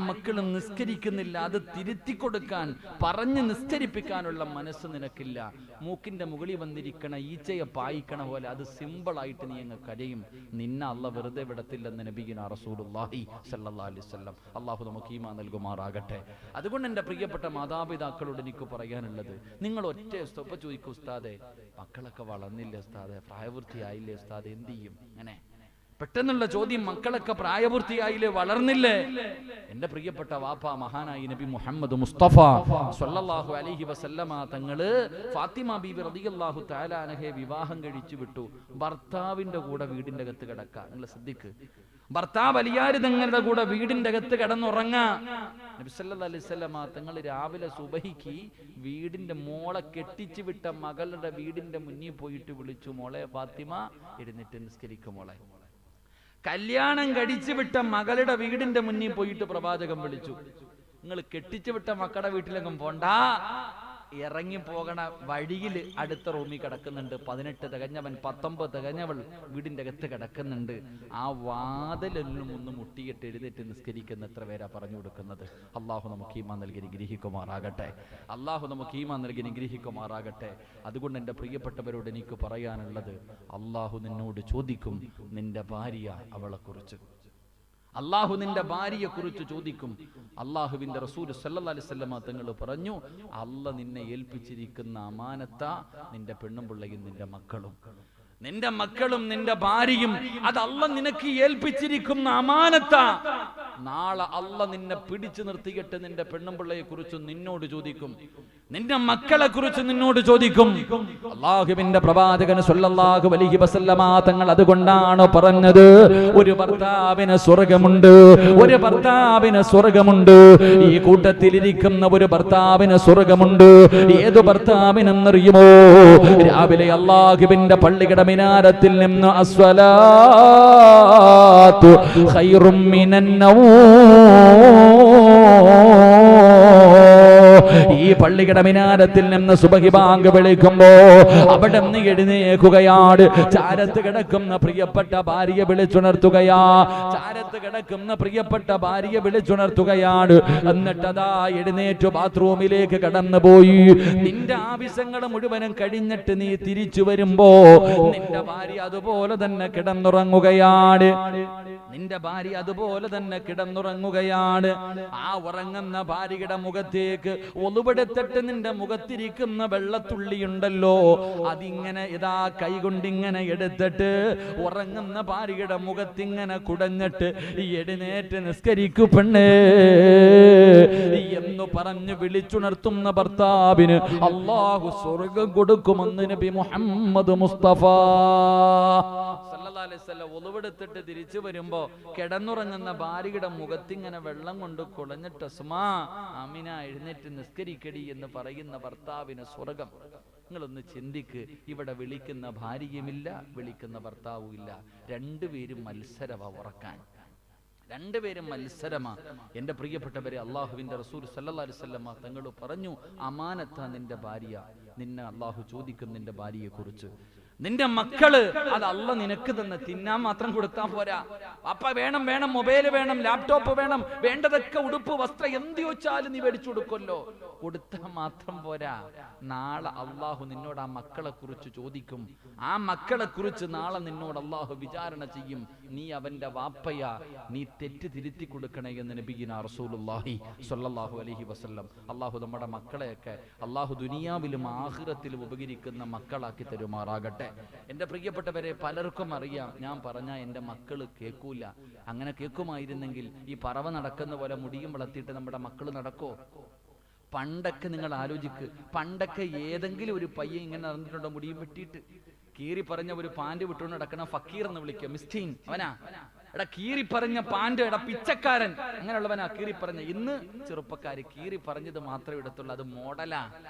മക്കളും നിസ്കരിക്കുന്നില്ല, അത് തിരുത്തി കൊടുക്കാൻ, പറഞ്ഞ് നിസ്കരിപ്പിക്കാനുള്ള മനസ്സ് നിനക്കില്ല. മൂക്കിന്റെ മുകളിൽ വന്നിരിക്കണ ഈച്ചയെ പായിക്കണ പോലെ അത് സിമ്പിളായിട്ട് നീ അങ്ങ് കരയും. നിന്നെ അല്ലാഹ് വെറുതെ വിടത്തില്ലെന്ന് നബിയുനാ റസൂലുള്ളാഹി സ്വല്ലല്ലാഹു അലൈഹി വസല്ലം. അല്ലാഹു നമുക്ക് ഈമാൻ നൽകുമാറാകട്ടെ. അതുകൊണ്ട് എൻ്റെ പ്രിയപ്പെട്ട മാതാപിതാക്കളോട് എനിക്ക് പറയാനുള്ളത്, നിങ്ങൾ ഒറ്റ ഇപ്പൊ ചോദിക്കും, ഉസ്താദെ മക്കളൊക്കെ വളർന്നില്ലേ ഉസ്താദെ, പ്രായപൂർത്തിയായില്ലേ ഉസ്താദെ, എന്ത് ചെയ്യും? അങ്ങനെ പെട്ടെന്നുള്ള ചോദ്യം, മക്കളൊക്കെ പ്രായപൂർത്തിയായില്ലേ, വളർന്നില്ലേ? എന്റെ പ്രിയപ്പെട്ട വാപ്പ മഹാനായി നബി മുഹമ്മദ് മുസ്തഫ സ്വല്ലല്ലാഹു അലൈഹി വസല്ലമ തങ്ങള് ഫാത്തിമ ബീബി റളിയല്ലാഹു തആല അൻഹയെ വിവാഹം കഴിച്ചു വിട്ടു. ഭർത്താവിന്റെ കൂടെ വീടിന്റെ അകത്ത് കിടക്കുക. നിങ്ങൾ ശ്രദ്ധിക്ക്, ഭർത്താവ് അലിയാര് തങ്ങളുടെ കൂടെ വീടിന്റെ അകത്ത് കിടന്നുറങ്ങാ. നബി സല്ലല്ലാഹു അലൈഹി വസല്ലമ തങ്ങൾ രാവിലെ സുബഹിക്ക് വീടിന്റെ മോളെ കെട്ടിച്ചു വിട്ട മകളുടെ വീടിന്റെ മുന്നിൽ പോയിട്ട് വിളിച്ചു, മോളെ ഫാത്തിമ എഴുന്നേറ്റ് നിസ്കരിക്കും മോളെ. കല്യാണം കഴിച്ചു വിട്ട മകളുടെ വീടിന്റെ മുന്നിൽ പോയിട്ട് പ്രവാചകൻ വിളിച്ചു, നിങ്ങൾ കെട്ടിച്ചു വിട്ട മക്കളുടെ വീട്ടിലെങ്ങും പോണ്ട, ഇറങ്ങി പോകണ വഴിയിൽ അടുത്ത റൂമിൽ കിടക്കുന്നുണ്ട് 18 തികഞ്ഞവൻ 19 തികഞ്ഞവൾ വീടിന്റെ അകത്ത് കിടക്കുന്നുണ്ട്. ആ വാതിലെല്ലാം ഒന്ന് മുട്ടിയിട്ട് എഴുന്നേറ്റ് നിസ്കരിക്കുന്ന എത്ര പേരാ പറഞ്ഞു കൊടുക്കുന്നത്? അള്ളാഹു നമുക്ക് ഈമാൻ നൽകി നിഗ്രഹിക്കുമാറാകട്ടെ. അതുകൊണ്ട് എൻ്റെ പ്രിയപ്പെട്ടവരോട് എനിക്ക് പറയാനുള്ളത്, അള്ളാഹു നിന്നോട് ചോദിക്കും നിന്റെ ഭാര്യ അവളെക്കുറിച്ച്. അള്ളാഹു നിന്റെ ഭാര്യയെ കുറിച്ച് ചോദിക്കും. അള്ളാഹുവിന്റെ റസൂൽ സല്ലല്ലാഹു അലൈഹി വസല്ലമ തങ്ങൾ പറഞ്ഞു, അള്ളാഹ് നിന്നെ ഏൽപ്പിച്ചിരിക്കുന്ന അമാനത്ത നിന്റെ പെണ്ണും പിള്ളയും നിന്റെ മക്കളും നിന്റെ ഭാര്യയും, അത് അള്ളാഹ് നിനക്ക് ഏൽപ്പിച്ചിരിക്കുന്ന അമാനത്ത. നാളെ അള്ളാഹ് നിന്നെ പിടിച്ചു നിർത്തിയിട്ട് നിന്റെ പെണ്ണും പിള്ളയെ കുറിച്ച് നിന്നോട് ചോദിക്കും, നിന്റെ മക്കളെ കുറിച്ച് നിന്നോട് ചോദിക്കും. അല്ലാഹുവിന്റെ പ്രവാചകൻ സ്വല്ലല്ലാഹു അലൈഹി വസല്ലമ തങ്ങൾ അതുകൊണ്ടാണ് പറഞ്ഞത്, ഒരു ഭർത്താവിന് സ്വർഗമുണ്ട്, ഈ കൂട്ടത്തിലിരിക്കുന്ന ഒരു ഭർത്താവിന് സ്വർഗമുണ്ട്. ഏതു ഭർത്താവിനെന്നറിയുമോ? രാവിലെ അല്ലാഹുവിന്റെ പള്ളിയുടെ മിനാരത്തിൽ നിന്ന് അസ്വലാത്തു ഖൈറും മിനൻ നൗം, ഈ പള്ളിയുടെ മിനാരത്തിൽ നിന്ന് സുബഹി ബാങ്ക് വിളിക്കുമ്പോ അവിടെ നിന്ന് എഴുന്നേൽക്കുകയാണ്. ചാരത്ത് കിടക്കുന്ന പ്രിയപ്പെട്ട ഭാര്യയെ വിളിച്ചുണർത്തുകയാണ്. എന്നിട്ടതാ എഴുന്നേറ്റ് ബാത്റൂമിലേക്ക് കടന്നുപോയി. നിന്റെ ആവശ്യങ്ങൾ മുഴുവനും കഴിഞ്ഞിട്ട് നീ തിരിച്ചു വരുമ്പോ നിന്റെ ഭാര്യ അതുപോലെ തന്നെ കിടന്നുറങ്ങുകയാണ്. ആ ഉറങ്ങുന്ന ഭാര്യയുടെ മുഖത്തേക്ക് ഒളുപെടുത്തിട്ട് നിന്റെ മുഖത്തിരിക്കുന്ന വെള്ളത്തുള്ളിയുണ്ടല്ലോ, അതിങ്ങനെ ഇതാ കൈകൊണ്ടിങ്ങനെ എടുത്തിട്ട് ഉറങ്ങുന്ന ഭാര്യയുടെ മുഖത്തിങ്ങനെ കുടഞ്ഞിട്ട് എഴുന്നേറ്റ് നിസ്കരിക്കു പെണ്ണേ എന്ന് പറഞ്ഞ് വിളിച്ചുണർത്തുന്ന ഭർത്താവിന് അല്ലാഹു സ്വർഗ്ഗം കൊടുക്കുമെന്ന് നബി മുഹമ്മദ് മുസ്തഫ സല്ലല്ലാഹു അലൈഹി വസല്ലം ഒളുവെടുത്തിട്ട് തിരിച്ചു വരുമ്പോ കിടന്നുറങ്ങുന്ന ഭാര്യയുടെ മുഖത്തിങ്ങനെ വെള്ളം കൊണ്ട് കുളഞ്ഞിട്ട് അസ്മാ ആമിന എഴുന്നേറ്റ് നിസ്കരിക്കടി എന്ന് പറയുന്ന ഭർത്താവിന് സ്വർഗം. നിങ്ങളൊന്ന് ചിന്തിക്ക്, ഇവിടെ വിളിക്കുന്ന ഭാര്യയുമില്ല, വിളിക്കുന്ന ഭർത്താവും ഇല്ല, രണ്ടുപേരും മത്സരമാ ഉറക്കാൻ, രണ്ടുപേരും മത്സരമാ. എന്റെ പ്രിയപ്പെട്ടവരെ, അള്ളാഹുവിന്റെ റസൂൽ സല്ലല്ലാഹു അലൈഹി വസല്ലം തങ്ങൾ പറഞ്ഞു, അമാനത്താ നിന്റെ ഭാര്യ, നിന്നെ അള്ളാഹു ചോദിക്കും നിന്റെ ഭാര്യയെ കുറിച്ച്. നിന്റെ മക്കള് അത് അള്ളാഹ് നിനക്ക് തന്നെ തിന്നാൻ മാത്രം കൊടുത്താൽ പോരാ. അപ്പ വേണം മൊബൈല് വേണം, ലാപ്ടോപ്പ് വേണം, വേണ്ടതൊക്കെ ഉടുപ്പ് വസ്ത്രം എന്ത് ചോദിച്ചാലും നീ മേടിച്ചു കൊടുക്കുമല്ലോ. കൊടുത്താൽ മാത്രം പോരാ, നാളെ അള്ളാഹു നിന്നോട് ആ മക്കളെ കുറിച്ച് ചോദിക്കും. ആ മക്കളെ കുറിച്ച് നാളെ നിന്നോട് അള്ളാഹു വിചാരണ ചെയ്യും. നീ അവന്റെ വാപ്പയാ, നീ തെറ്റ് തിരുത്തി കൊടുക്കണേ എന്ന് നബിയിന റസൂലുള്ളാഹി സ്വല്ലല്ലാഹു അലൈഹി വസല്ലം. അള്ളാഹു നമ്മുടെ മക്കളെയൊക്കെ അള്ളാഹു ദുനിയാവിലും ആഖിറത്തിലും ഉപകരിക്കുന്ന മക്കളാക്കി തരുമാറാകട്ടെ. എൻ്റെ പ്രിയപ്പെട്ടവരെ, പലർക്കും അറിയാം ഞാൻ പറഞ്ഞാൽ എൻ്റെ മക്കൾ കേൾക്കൂല. അങ്ങനെ കേൾക്കുമായിരുന്നെങ്കിൽ ഈ പറവ നടക്കുന്ന പോലെ മുടിയും വളർത്തിയിട്ട് നമ്മുടെ മക്കൾ നടക്കോ? പണ്ടൊക്കെ നിങ്ങൾ ആലോചിക്ക്, പണ്ടൊക്കെ ഏതെങ്കിലും ഒരു പയ്യൻ ഇങ്ങനെ നടന്നിട്ടുണ്ടോ മുടിയും വെട്ടിയിട്ട്? കീറി പറഞ്ഞ ഒരു പാൻറ് വിട്ടുകൊണ്ട് നടക്കണ ഫക്കീർ എന്ന് വിളിക്കുക, മിസ്റ്റീൻ അവനാ, എടാ കീറി പറഞ്ഞ പാൻറ്, എടാ പിച്ചക്കാരൻ, അങ്ങനെയുള്ളവനാ കീറി പറഞ്ഞ. ഇന്ന് ചെറുപ്പക്കാര് കീറി പറഞ്ഞത് മാത്രമേ ഇടത്തുള്ളൂ, അത് മോഡലാ.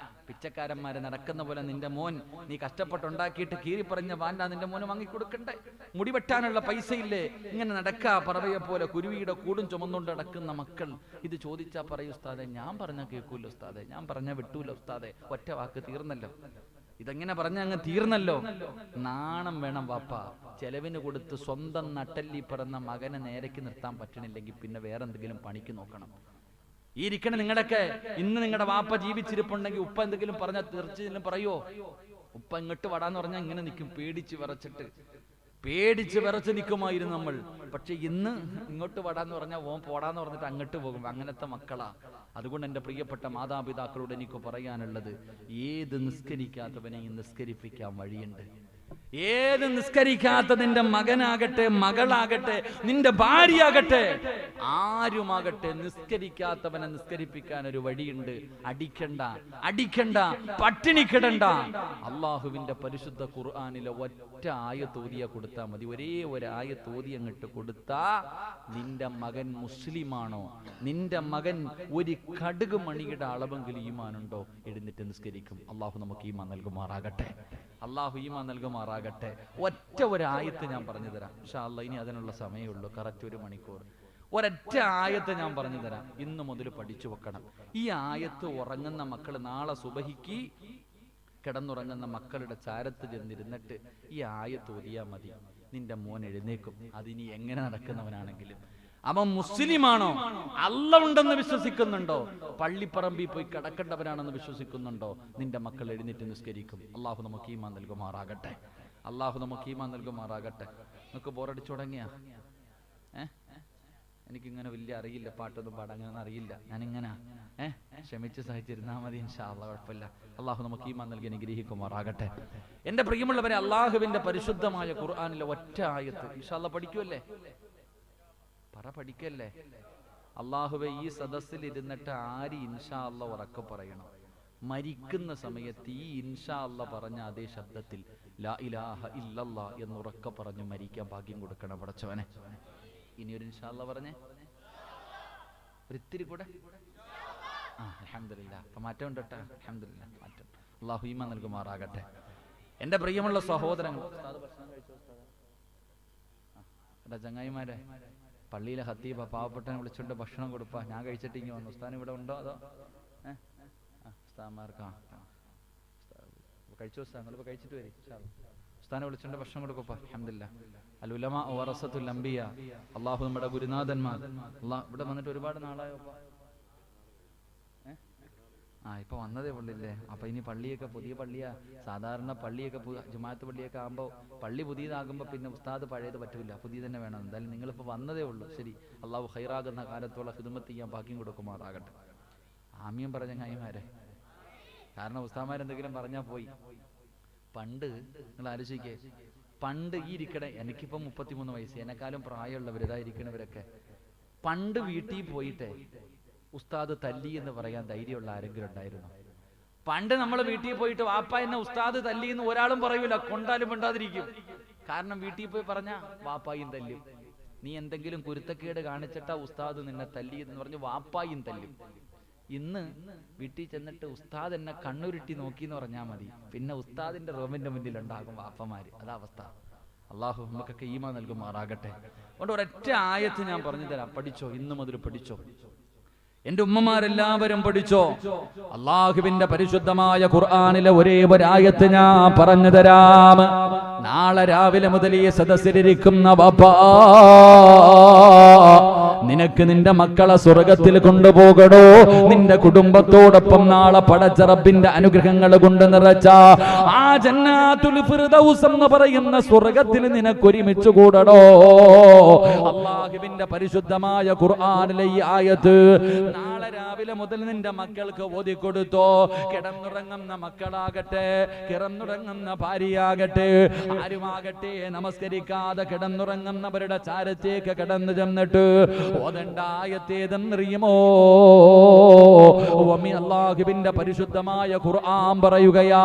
പിച്ചക്കാരന്മാര് നടക്കുന്ന പോലെ നിന്റെ മോൻ നീ കഷ്ടപ്പെട്ടുണ്ടാക്കിയിട്ട് കീറി പറഞ്ഞ പാൻറ്റാ നിന്റെ മോന് വാങ്ങിക്കൊടുക്കണ്ടേ? മുടി വെട്ടാനുള്ള പൈസ ഇല്ലേ? ഇങ്ങനെ നടക്കാ പറവയെ പോലെ കുരുവിയുടെ കൂടും ചുമന്നുകൊണ്ട് നടക്കുന്ന മക്കൾ. ഇത് ചോദിച്ചാ പറയൂ ഉസ്താദെ, ഞാൻ പറഞ്ഞ കേൾക്കൂല ഉസ്താദെ, ഞാൻ പറഞ്ഞ വിട്ടൂല ഉസ്താദെ, ഒറ്റ വാക്ക് തീർന്നല്ലോ. ഇതെങ്ങനെ പറഞ്ഞ അങ്ങ് തീർന്നല്ലോ. നാണം വേണം വാപ്പ. ചെലവിന് കൊടുത്ത് സ്വന്തം നട്ടല്ലി പിറന്ന മകനെ നേരേക്ക് നിർത്താൻ പറ്റണില്ലെങ്കിൽ പിന്നെ വേറെ എന്തെങ്കിലും പണിക്ക് നോക്കണം. ഈ ഇരിക്കണ നിങ്ങളൊക്കെ ഇന്ന് നിങ്ങളുടെ വാപ്പ ജീവിച്ചിരിപ്പുണ്ടെങ്കിൽ ഉപ്പ എന്തെങ്കിലും പറഞ്ഞാൽ തീർച്ചയായും പറയോ? ഉപ്പ ഇങ്ങോട്ട് വടാന്ന് പറഞ്ഞാൽ ഇങ്ങനെ നിൽക്കും, പേടിച്ച് വിറച്ച് നിൽക്കുമായിരുന്നു നമ്മൾ. പക്ഷെ ഇന്ന് ഇങ്ങോട്ട് വടാന്ന് പറഞ്ഞാൽ ഓൻ പോടാന്ന് പറഞ്ഞിട്ട് അങ്ങോട്ട് പോകും. അങ്ങനത്തെ മക്കളാ. അതുകൊണ്ട് എൻ്റെ പ്രിയപ്പെട്ട മാതാപിതാക്കളോട് എനിക്ക് പറയാനുള്ളത്, ഏത് നിസ്കരിക്കാത്തവനെയും നിസ്കരിപ്പിക്കാൻ വഴിയുണ്ട്. ഏത് നിസ്കരിക്കാത്ത നിന്റെ മകനാകട്ടെ, മകളാകട്ടെ, നിന്റെ ഭാര്യയാകട്ടെ, ആരുമാകട്ടെ, നിസ്കരിക്കാത്തവനെ നിസ്കരിപ്പിക്കാൻ ഒരു വഴിയുണ്ട്. അടിക്കണ്ട, പട്ടിണി കിടണ്ട. അള്ളാഹുവിന്റെ പരിശുദ്ധ ഖുർആനിലെ ഒറ്റ ആയത്ത് ഓതിയ കൊടുത്താൽ മതി. ഒരേ ഒരു ആയത്ത് ഓതി അങ്ങോട്ട് കൊടുത്താ നിന്റെ മകൻ മുസ്ലിമാണോ, നിന്റെ മകൻ ഒരു കടുക് മണിയുടെ അളവെങ്കിലും ഈമാനുണ്ടോ, എഴുന്നിട്ട് നിസ്കരിക്കും. അള്ളാഹു നമുക്ക് ഈമാൻ നൽകുമാറാകട്ടെ. ഒറ്റ ഒരു ആയത്ത് ഞാൻ പറഞ്ഞു തരാം ഇൻഷാ അല്ലാഹ്. ഇനി അതിനുള്ള സമയമുള്ളൂ, കറക്റ്റ് 1 മണിക്കൂർ. ഒരൊറ്റ ആയത്ത് ഞാൻ പറഞ്ഞു തരാം, ഇന്ന് മുതൽ പഠിച്ചു വെക്കണം. ഈ ആയത്ത് ഉറങ്ങുന്ന മക്കൾ നാളെ സുബഹിക്ക് കിടന്നുറങ്ങുന്ന മക്കളുടെ ചാരത്ത് ചെന്നിരുന്നിട്ട് ഈ ആയത്ത് ഓതിയാ മതി. നിന്റെ മോൻ എഴുന്നേക്കും. അതിനി എങ്ങനെ നടക്കുന്നവനാണെങ്കിലും. അവൻ മുസ്ലിമാണോ, അല്ല ഉണ്ടെന്ന് വിശ്വസിക്കുന്നുണ്ടോ, പള്ളിപ്പറമ്പിൽ പോയി കിടക്കേണ്ടവനാണെന്ന് വിശ്വസിക്കുന്നുണ്ടോ, നിന്റെ മക്കൾ എഴുന്നേറ്റ് നിസ്കരിക്കും. അള്ളാഹു നമുക്ക് ഈമാൻ നൽകുമാറാകട്ടെ. നിങ്ങൾക്ക് ബോറടിച്ചു തുടങ്ങിയ? എനിക്കിങ്ങനെ വലിയ അറിയില്ല, പാട്ടൊന്നും പാടാൻ അറിയില്ല. ഞാനിങ്ങനെ ക്ഷമിച്ച് സഹിച്ചിരുന്നാൽ മതി ഇൻഷാ അല്ലാഹ്, കുഴപ്പമില്ല. അള്ളാഹു നമുക്ക് ഈമാൻ നൽകി അനുഗ്രഹിക്കുമാറാകട്ടെ. എൻ്റെ പ്രിയമുള്ളവരെ, അള്ളാഹുവിന്റെ പരിശുദ്ധമായ ഖുർആനിലെ ഒറ്റ ആയത്ത് ഇൻഷാ അല്ലാഹ് പഠിക്കുമല്ലേ? പഠിക്കല്ലേ? അള്ളാഹുവെ, ഈ സദസ്സിൽ ഇരുന്നിട്ട് ആര് ഇൻഷാ അല്ലാഹ് ഉറക്കെ പറയണം? മരിക്കുന്ന സമയത്ത് ഈ ഇൻഷാ അല്ലാഹ് പറഞ്ഞ അതേ ശബ്ദത്തിൽ ലാ ഇലാഹ ഇല്ലല്ലാഹ് എന്ന് ഉറക്കെ പറഞ്ഞു മരിക്കാൻ ഭാഗ്യം കൊടുക്കണം പടച്ചവനെ. ഇനിയൊരു ഇൻഷാ അല്ലാഹ് പറഞ്ഞേ, ഒരിത്തിരി കൂടെ. അൽഹംദുലില്ലാഹ്. അപ്പൊ മാറ്റം ഉണ്ട് കേട്ടോ. അൽഹംദുലില്ലാഹ്, മാറ്റം. അള്ളാഹു ഈമാൻ നൽകുമാറാകട്ടെ. എൻ്റെ പ്രിയമുള്ള സഹോദരങ്ങൾ, ചങ്ങായിമാരെ, പള്ളിയിലെ ഹത്തീബ പാവപ്പെട്ടനെ വിളിച്ചുകൊണ്ട് ഭക്ഷണം കൊടുപ്പാ. ഞാൻ കഴിച്ചിട്ട് ഇങ്ങനെ വന്നു. ഉസ്താൻ ഇവിടെ ഉണ്ടോ? അതോ ഉസ്താന്മാർക്കാ കഴിച്ചു? നിങ്ങളിപ്പോൾ കഴിച്ചിട്ട് വരും. ഉസ്താനെ വിളിച്ചുകൊണ്ട് ഭക്ഷണം കൊടുക്കപ്പാ. അൽഹംദുലില്ലാഹ്. അൽ ഉലമാ വറസത്തുൽ അംബിയ. അള്ളാഹു നമ്മുടെ ഗുരുനാഥന്മാർ. ഇവിടെ വന്നിട്ട് ഒരുപാട് നാളായോപ്പാ. ഇപ്പൊ വന്നതേ ഉള്ളില്ലേ? അപ്പൊ ഇനി പള്ളിയൊക്കെ പുതിയ പള്ളിയാ. സാധാരണ പള്ളിയൊക്കെ ജുമാഅത്ത് പള്ളിയൊക്കെ ആകുമ്പോൾ പള്ളി പുതിയതാകുമ്പോൾ പിന്നെ ഉസ്താദ് പഴയത് പറ്റൂല, പുതിയ തന്നെ വേണം. എന്തായാലും നിങ്ങളിപ്പോൾ വന്നതേ ഉള്ളൂ. ശരി, അള്ളാഹു ഖൈറാകുന്ന കാലത്തോളം ഖിദ്മത്ത് ചെയ്യാൻ ഭാഗ്യം കൊടുക്കുമാറാകട്ടെ. ആമീൻ പറഞ്ഞ ചങ്ങായിമാരെ. കാരണം ഉസ്താദ്മാരെന്തെങ്കിലും പറഞ്ഞാൽ പോയി. പണ്ട് നിങ്ങൾ ആലോചിക്കേ, പണ്ട് ഈ ഇരിക്കണേ, എനിക്കിപ്പം 33 വയസ്സ്, എന്നെക്കാളും പ്രായമുള്ളവർ ഇതായിരിക്കണവരൊക്കെ പണ്ട് വീട്ടിൽ പോയിട്ടേ ഉസ്താദ് തല്ലി എന്ന് പറയാൻ ധൈര്യമുള്ള ആരെങ്കിലും ഉണ്ടായിരുന്നു? പണ്ട് നമ്മൾ വീട്ടിൽ പോയിട്ട് വാപ്പ എന്നെ ഉസ്താദ് തല്ലി എന്ന് ഒരാളും പറയൂല, കൊണ്ടാലും മിണ്ടാതിരിക്കും. കാരണം വീട്ടിൽ പോയി പറഞ്ഞ വാപ്പായും തല്ലും. നീ എന്തെങ്കിലും കുരുത്തക്കേട് കാണിച്ചിട്ടാ ഉസ്താദ് നിന്നെ തല്ലി എന്ന് പറഞ്ഞ് വാപ്പായും തല്ലും. ഇന്ന് വീട്ടിൽ ചെന്നിട്ട് ഉസ്താദ് എന്നെ കണ്ണുരുട്ടി നോക്കി എന്ന് പറഞ്ഞാൽ മതി, പിന്നെ ഉസ്താദിന്റെ റൂമിന്റെ മുന്നിൽ ഉണ്ടാകും വാപ്പമാര്. അതാ അവസ്ഥ. അള്ളാഹു നമുക്കൊക്കെ ഈമാൻ നൽകുമാറാകട്ടെ. അതുകൊണ്ട് ഒരൊറ്റ ആയത്ത് ഞാൻ പറഞ്ഞു തരാം, പഠിച്ചോ, ഇന്ന് മുതൽ പഠിച്ചോ. എന്റെ ഉമ്മമാരെല്ലാവരും പഠിച്ചോ. അള്ളാഹുവിന്റെ പരിശുദ്ധമായ ഖുർആനിലെ ഒരേ ഒരായത്ത് ഞാൻ പറഞ്ഞു തരാം. നാളെ രാവിലെ മുതൽ ഈ സദസ്സിലിരിക്കുന്ന വാപ്പാ, നിനക്ക് നിന്റെ മക്കളെ സ്വർഗത്തിൽ കൊണ്ടുപോകണോ? നിന്റെ കുടുംബത്തോടൊപ്പം നാളെ പടച്ച റബ്ബിന്റെ അനുഗ്രഹങ്ങൾ കൊണ്ട് നിറച്ച ആ ജന്നാത്തുൽ ഫിർദൗസ് എന്ന് പറയുന്ന സ്വർഗത്തിൽ നിനക്ക് ഒരുമിച്ച് കൂടണോ? അല്ലാഹുവിന്റെ പരിശുദ്ധമായ ഖുർആനിലെ ഈ ആയത്ത് നാളെ രാവിലെ മുതൽ നിന്റെ മക്കൾക്ക് ഓതിക്കൊടുത്തോ. കിടന്നുറങ്ങുന്ന മക്കളാകട്ടെ, കിടന്നുറങ്ങുന്ന ഭാര്യയാകട്ടെ, ആരുമാകട്ടെ, നമസ്കരിക്കാതെ കിടന്നുറങ്ങുന്നവരുടെ ചാരത്തേക്ക് കിടന്നു ചെന്നിട്ട് ഓതണ്ട ആയത്തേതെന്നറിയുമോ? അല്ലാഹുവിന്റെ പരിശുദ്ധമായ ഖുർആൻ പറയുകയാ,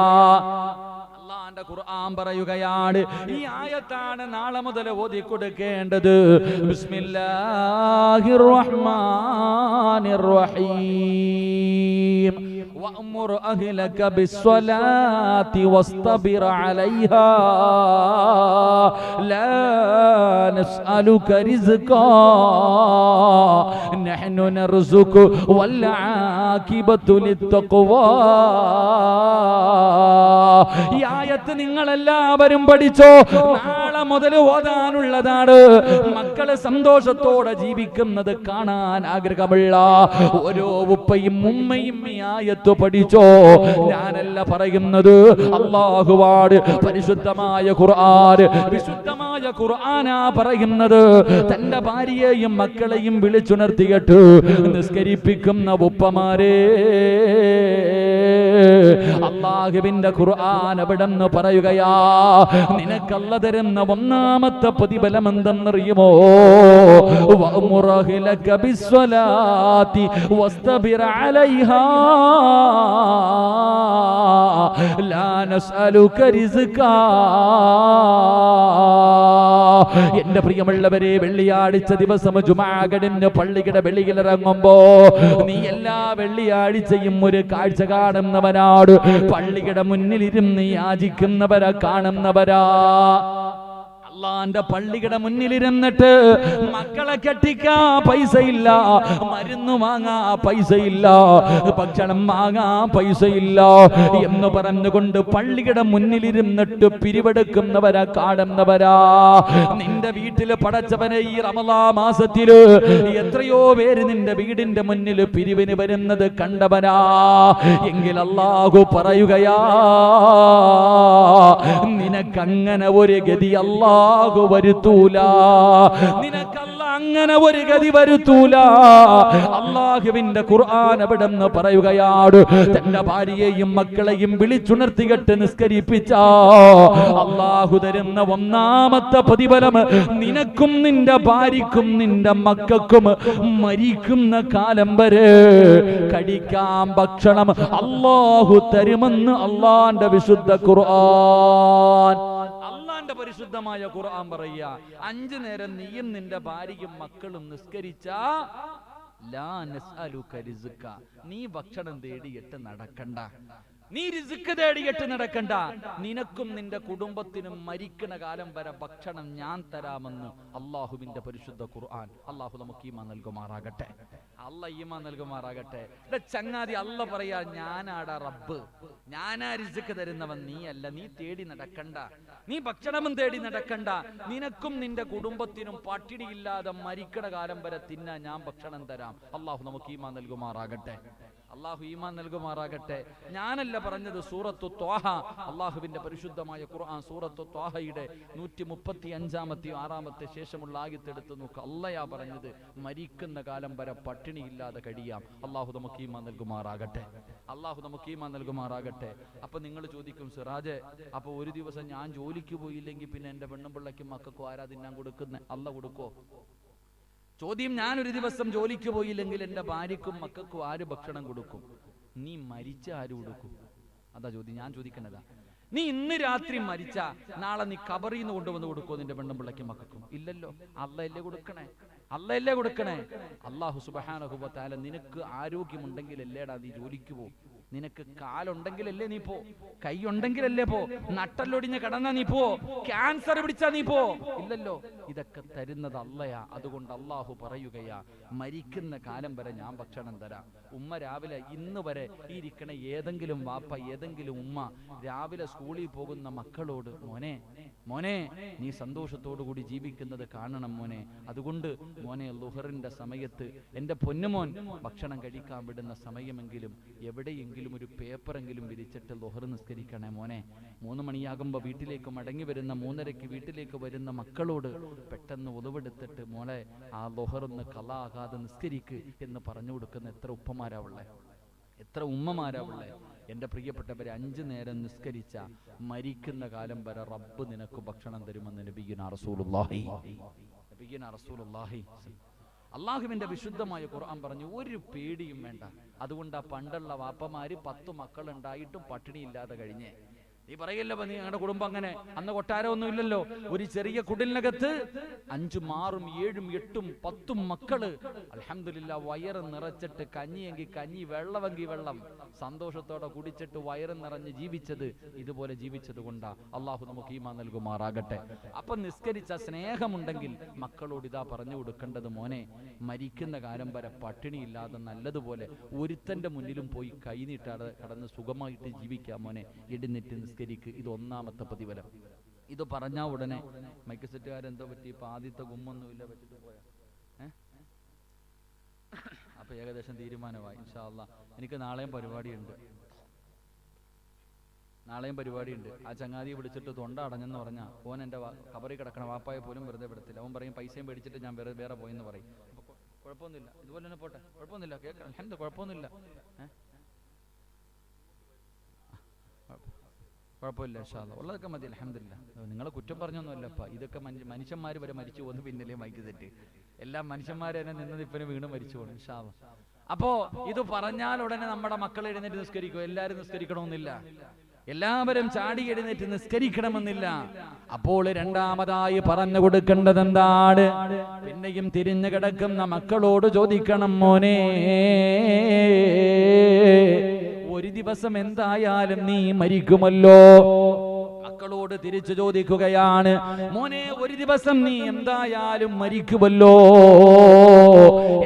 അല്ലാഹുവിന്റെ ഖുർആൻ പറയുകയാണ്, ഈ ആയത്താണ് നാളെ മുതൽ ഓതി കൊടുക്കേണ്ടത്. ബിസ്മില്ലാഹിർ റഹ്മാനിർ റഹീം വഅ്മുർ അഹ്ലക ബിസ്സലാത്തി വസ്തബിർ അലൈഹാ ലാ നസ്അലുക റിസ്കാ നഹ്നു നർസുകു വൽ ആകിബതു ലിത്തഖ്വാ. ഈ ആയത്ത് നിങ്ങൾ എല്ലാവരും പഠിച്ചോ. നാളെ മുതൽ ഓതാനുള്ളതാണ്. മക്കള് സന്തോഷത്തോടെ ജീവിക്കുന്നത് കാണാൻ ആഗ്രഹമുള്ള ഓരോ ഉപ്പയും ഉമ്മയും ഈ ആയത്ത് പഠിച്ചോ. ഞാനല്ല പറയുന്നത്, അല്ലാഹുവാണ്. പരിശുദ്ധമായ ഖുർആൻ, വിശുദ്ധമായ ഖുർആനാ പറയുന്നത്. തന്റെ ഭാര്യയെയും മക്കളെയും വിളിച്ചുണർത്തിയിട്ട് നിസ്കരിപ്പിക്കുന്ന ഉപ്പമാരെ അല്ലാഹുവിന്റെ ഖുർആൻ അവിടെന്ന് പറയുകയാ, നിനക്കല്ല തരുന്ന ഒന്നാമത്തെ പ്രതിഫലം എന്തെന്നറിയുമോ? വഅ്മുർ അഹ്ലക ബിസ്സലാത്തി വസ്തബിർ അലൈഹാ ലാ നസ്അലുക റിസ്കാ. എന്റെ പ്രിയമുള്ളവരെ, വെള്ളിയാഴ്ച ദിവസം ജുമാ കഴിഞ്ഞ് പള്ളിയുടെ വെളിയിലിറങ്ങുമ്പോ നീ എല്ലാ വെള്ളിയാഴ്ചയും ഒരു കാഴ്ച കാണുന്നവനാട്. പള്ളിയുടെ മുന്നിലിരുന്ന് യാചിക്കുന്നവരാ, കാണുന്നവരാ. അള്ളാന്റെ പള്ളിയുടെ മുന്നിലിരുന്നിട്ട് മക്കളെ കെട്ടിക്കാ പൈസയില്ല, മരുന്ന് വാങ്ങാ പൈസയില്ല, ഭക്ഷണം വാങ്ങാ പൈസയില്ല എന്ന് പറഞ്ഞുകൊണ്ട് പള്ളിയുടെ മുന്നിലിരുന്നിട്ട് പിരിവെടുക്കുന്നവരാ, കാണുന്നവരാ. നിന്റെ വീട്ടില് പടച്ചവനെ ഈ റമളാൻ മാസത്തില് എത്രയോ പേര് നിന്റെ വീടിന്റെ മുന്നിൽ പിരിവിന് വരുന്നത് കണ്ടവനാ. എങ്കിൽ അല്ലാഹു പറയുകയാ, നിനക്കങ്ങനെ ഒരു ഗതി അല്ലാഹു വരുത്തൂല. നിനക്കല്ല അങ്ങനെ ഒരു ഗതി വരുത്തൂല. അല്ലാഹുവിന്റെ ഖുർആൻ അവിടെന്ന് പറയുകയാണ്, തന്റെ ഭാര്യയെയും മക്കളെയും വിളിച്ചുണർത്തിയിട്ട് നിസ്കരിപ്പിച്ച അല്ലാഹു തരുന്ന ഒന്നാമത്തെ പ്രതിഫലം നിനക്കും നിന്റെ ഭാര്യക്കും നിന്റെ മക്കൾക്കും മരിക്കുന്ന കാലം വരെ കഴിക്കാൻ ഭക്ഷണം അല്ലാഹു തരുമെന്ന് അല്ലാഹുവിന്റെ വിശുദ്ധ ഖുർആൻ. അല്ലാഹുവിന്റെ പരിശുദ്ധമായ ഖുർആൻ പറയുക, 5 നേരം നീയും നിന്റെ ഭാര്യയും മക്കളും നിസ്കരിച്ചാ ലാ നസ്അലുക റിസ്ക, നീ ഭക്ഷണം തേടിയിട്ട് നടക്കണ്ട, നീ റിസ്ക് തേടിയിട്ട് നടക്കണ്ട. നിനക്കും നിന്റെ കുടുംബത്തിനും മരിക്കണ കാലം വരെ ഭക്ഷണം ഞാൻ തരാമെന്ന് അല്ലാഹുവിന്റെ പരിശുദ്ധ ഖുർആൻ. അല്ലാഹു നമുക്ക് ഈമാൻ നൽകുമാറാകട്ടെ. അല്ലാഹ് ഈമാൻ നൽകുമാറാകട്ടെ. ചങ്ങാതി, അല്ലാഹ് പറയാ, ഞാനാടാ റബ്ബ്, ഞാനാ റിസ്ക് തരുന്നവൻ, നീ അല്ല. നീ തേടി നടക്കണ്ട, നീ ഭക്ഷണവും തേടി നടക്കണ്ട. നിനക്കും നിന്റെ കുടുംബത്തിനും പട്ടിണിയില്ലാതെ മരിക്കണ കാലം വരെ തിന്നാൻ ഞാൻ ഭക്ഷണം തരാം. അല്ലാഹു നമുക്ക് ഈമാൻ നൽകുമാറാകട്ടെ. അല്ലാഹു ഈമാൻ നൽകുമാറാകട്ടെ. ഞാനല്ല പറഞ്ഞത്, സൂറത്തു ത്വാഹ, അല്ലാഹുവിന്റെ പരിശുദ്ധമായ ഖുർആൻ സൂറത്തു ത്വാഹയുടെ 135-ാമത്തെയോ 6-ാമത്തെ ശേഷമുള്ള ആയത്തെടുത്ത് നോക്ക്. അല്ലാഹയാ പറഞ്ഞത്, മരിക്കുന്ന കാലം വരെ പട്ടിണിയില്ലാതെ കഴിയാം. അല്ലാഹു നമുക്ക് ഈമാൻ നൽകുമാറാകട്ടെ. അല്ലാഹു നമുക്ക് ഈമാൻ നൽകുമാറാകട്ടെ. അപ്പൊ നിങ്ങൾ ചോദിക്കും, സിറാജെ, അപ്പൊ ഒരു ദിവസം ഞാൻ ജോലിക്ക് പോയില്ലെങ്കിൽ പിന്നെ എന്റെ പെണ്ണും പിള്ളയ്ക്കും മക്കൾക്കും ആരാ തിന്നാൻ കൊടുക്കുന്നത്? അല്ലാഹ് കൊടുക്കോ? ചോദ്യം, ഞാനൊരു ദിവസം ജോലിക്ക് പോയില്ലെങ്കിൽ എൻ്റെ ഭാര്യക്കും മക്കൾക്കും ആര് ഭക്ഷണം കൊടുക്കും? നീ മരിച്ച ആര് കൊടുക്കും? അതാ ചോദ്യം. ഞാൻ ചോദിക്കണതാ. നീ ഇന്ന് രാത്രി മരിച്ച നാളെ നീ ഖബറിൽ നിന്ന് കൊണ്ടുവന്ന് കൊടുക്കോ നിന്റെ പെണ്ണും പിള്ളയ്ക്കും മക്കൾക്കും? ഇല്ലല്ലോ. അല്ലാഹല്ലേ കൊടുക്കണേ, അല്ലാഹല്ലേ കൊടുക്കണേ. അല്ലാഹു സുബ്ഹാനഹു വ തആല നിനക്ക് ആരോഗ്യമുണ്ടെങ്കിൽ അല്ലേടാ നീ ജോലിക്ക് പോകും. നിനക്ക് കാലുണ്ടെങ്കിലല്ലേ നീ പോ, കൈ ഉണ്ടെങ്കിലല്ലേ പോ, നട്ടല്ലൊടിഞ്ഞ് കിടന്നാ നീ പോ, ക്യാൻസർ പിടിച്ചാ നീ പോ? ഇല്ലല്ലോ. ഇതൊക്കെ തരുന്നത് അള്ളയാ. അതുകൊണ്ട് അള്ളാഹു പറയുകയാ, മരിക്കുന്ന കാലം വരെ ഞാൻ ഭക്ഷണം തരാം. ഉമ്മ രാവിലെ ഇന്ന് വരെ ഈ ഇരിക്കണ ഏതെങ്കിലും വാപ്പ, ഏതെങ്കിലും ഉമ്മ രാവിലെ സ്കൂളിൽ പോകുന്ന മക്കളോട് മോനെ മോനെ നീ സന്തോഷത്തോടു കൂടി ജീവിക്കുന്നത് കാണണം മോനെ, അതുകൊണ്ട് മോനെ ളുഹറിന്റെ സമയത്ത് എൻ്റെ പൊന്നുമോൻ ഭക്ഷണം കഴിക്കാൻ വിടുന്ന സമയമെങ്കിലും എവിടെയെങ്കിലും ഒരു പേപ്പറെങ്കിലും വിരിച്ചിട്ട് ളുഹർ നിസ്കരിക്കണേ മോനെ. 3 മണിയാകുമ്പോൾ വീട്ടിലേക്ക് മടങ്ങി വരുന്ന 3:30 വീട്ടിലേക്ക് വരുന്ന മക്കളോട് പെട്ടെന്ന് ഉളവെടുത്തിട്ട് മോളെ ആ ളുഹറൊന്ന് കളാകാതെ നിസ്കരിക്ക് എന്ന് പറഞ്ഞു കൊടുക്കുന്ന എത്ര ഉപ്പമാരാവുള്ളേ, എത്ര ഉമ്മമാരാവുള്ളേ. എൻ്റെ പ്രിയപ്പെട്ടവരെ, 5 നേരം നിസ്കരിച്ച മരിക്കുന്ന കാലം വരെ റബ്ബ് നിനക്ക് ഭക്ഷണം തരുമെന്ന് നബിയുനാ റസൂലുള്ളാഹി. അള്ളാഹുവിന്റെ വിശുദ്ധമായ ഖുർആൻ പറഞ്ഞു, ഒരു പേടിയും വേണ്ട. അതുകൊണ്ട് ആ പണ്ടുള്ള വാപ്പമാര് 10 മക്കളുണ്ടായിട്ടും പട്ടിണിയില്ലാതെ കഴിഞ്ഞേ. നീ പറയല്ലോ നീ ഞങ്ങളുടെ കുടുംബം അങ്ങനെ, അന്ന് കൊട്ടാരമൊന്നും ഇല്ലല്ലോ. ഒരു ചെറിയ കുടിലിനകത്ത് 5, 6, 7, 8, 10 മക്കള് അൽഹംദുലില്ലാ വയറ് നിറച്ചിട്ട് കഞ്ഞിയെങ്കിൽ കഞ്ഞി, വെള്ളമെങ്കിൽ വെള്ളം, സന്തോഷത്തോടെ കുടിച്ചിട്ട് വയറ് നിറഞ്ഞ് ജീവിച്ചത്. ഇതുപോലെ ജീവിച്ചത് കൊണ്ടാ അള്ളാഹു നമുക്ക് ഈമാൻ നൽകുമാറാകട്ടെ. അപ്പൊ നിസ്കരിച്ച സ്നേഹമുണ്ടെങ്കിൽ മക്കളോട് ഇതാ പറഞ്ഞു കൊടുക്കേണ്ടത്, മോനെ മരിക്കുന്ന കാലം വരെ പട്ടിണിയില്ലാതെ നല്ലതുപോലെ ഒരുത്തന്റെ മുന്നിലും പോയി കൈനീട്ടാതെ കടന്ന് സുഖമായിട്ട് ജീവിക്കാം മോനെ, എഴുന്നേറ്റ് നിസ്കരിക്ക്. ഇത് 1ാമത്തെ പ്രതിഫലം. ഇത് പറഞ്ഞ ഉടനെ മൈക്ക് സെറ്റുകാരെന്തോ പറ്റി, ഇപ്പൊ ആദ്യത്തെ ഗുമ്മൊന്നുമില്ല, വെച്ചിട്ട് പോയാ അപ്പൊ ഏകദേശം തീരുമാനമായി. ഇൻഷാ അല്ലാഹ് എനിക്ക് നാളെയും പരിപാടിയുണ്ട്. ആ ചങ്ങാതിയെ വിളിച്ചിട്ട് തൊണ്ട അടഞ്ഞെന്ന് പറഞ്ഞാൽ ഓൻ എൻ്റെ കബറി കിടക്കണ വാപ്പായെ പോലും വെറുതെ വിടത്തില്ല. അവൻ പറയും പൈസയും മേടിച്ചിട്ട് ഞാൻ വേറെ പോയെന്ന് പറയും. കുഴപ്പമൊന്നുമില്ല, ഇതുപോലെ തന്നെ പോട്ടെ, കുഴപ്പമൊന്നുമില്ല, കേൾക്കണം, എന്ത് കുഴപ്പമൊന്നുമില്ല, കുഴപ്പമില്ല, ഇൻഷാ അല്ലാഹ് ഉള്ളതൊക്കെ മതി, അൽഹംദുലില്ലാ. നിങ്ങളെ കുറ്റം പറഞ്ഞൊന്നുമല്ലപ്പ, ഇതൊക്കെ മനുഷ്യന്മാർ വരെ മരിച്ചു പോകുന്നു. പിന്നല്ലേ മൈക്ക് തെറ്റ്, എല്ലാം മനുഷ്യന്മാർ തന്നെ നിന്നതിപ്പനും വീണ് മരിച്ചു പോകും, ഇൻഷാ അല്ലാഹ്. അപ്പോ ഇത് പറഞ്ഞാൽ ഉടനെ നമ്മുടെ മക്കൾ എഴുന്നേറ്റ് നിസ്കരിക്കും. എല്ലാവരും നിസ്കരിക്കണമെന്നില്ല, എല്ലാവരും ചാടി എഴുന്നേറ്റ് നിസ്കരിക്കണമെന്നില്ല. അപ്പോൾ രണ്ടാമതായി പറഞ്ഞു കൊടുക്കേണ്ടത് എന്താണ്? പിന്നെയും തിരിഞ്ഞു കിടക്കുന്ന മക്കളോട് ചോദിക്കണം, മോനെ ഒരു ദിവസം എന്തായാലും നീ മരിക്കുമല്ലോ. മക്കളോട് തിരിച്ചു ചോദിക്കുകയാണ്, മോനെ ഒരു ദിവസം നീ എന്തായാലും മരിക്കുമല്ലോ.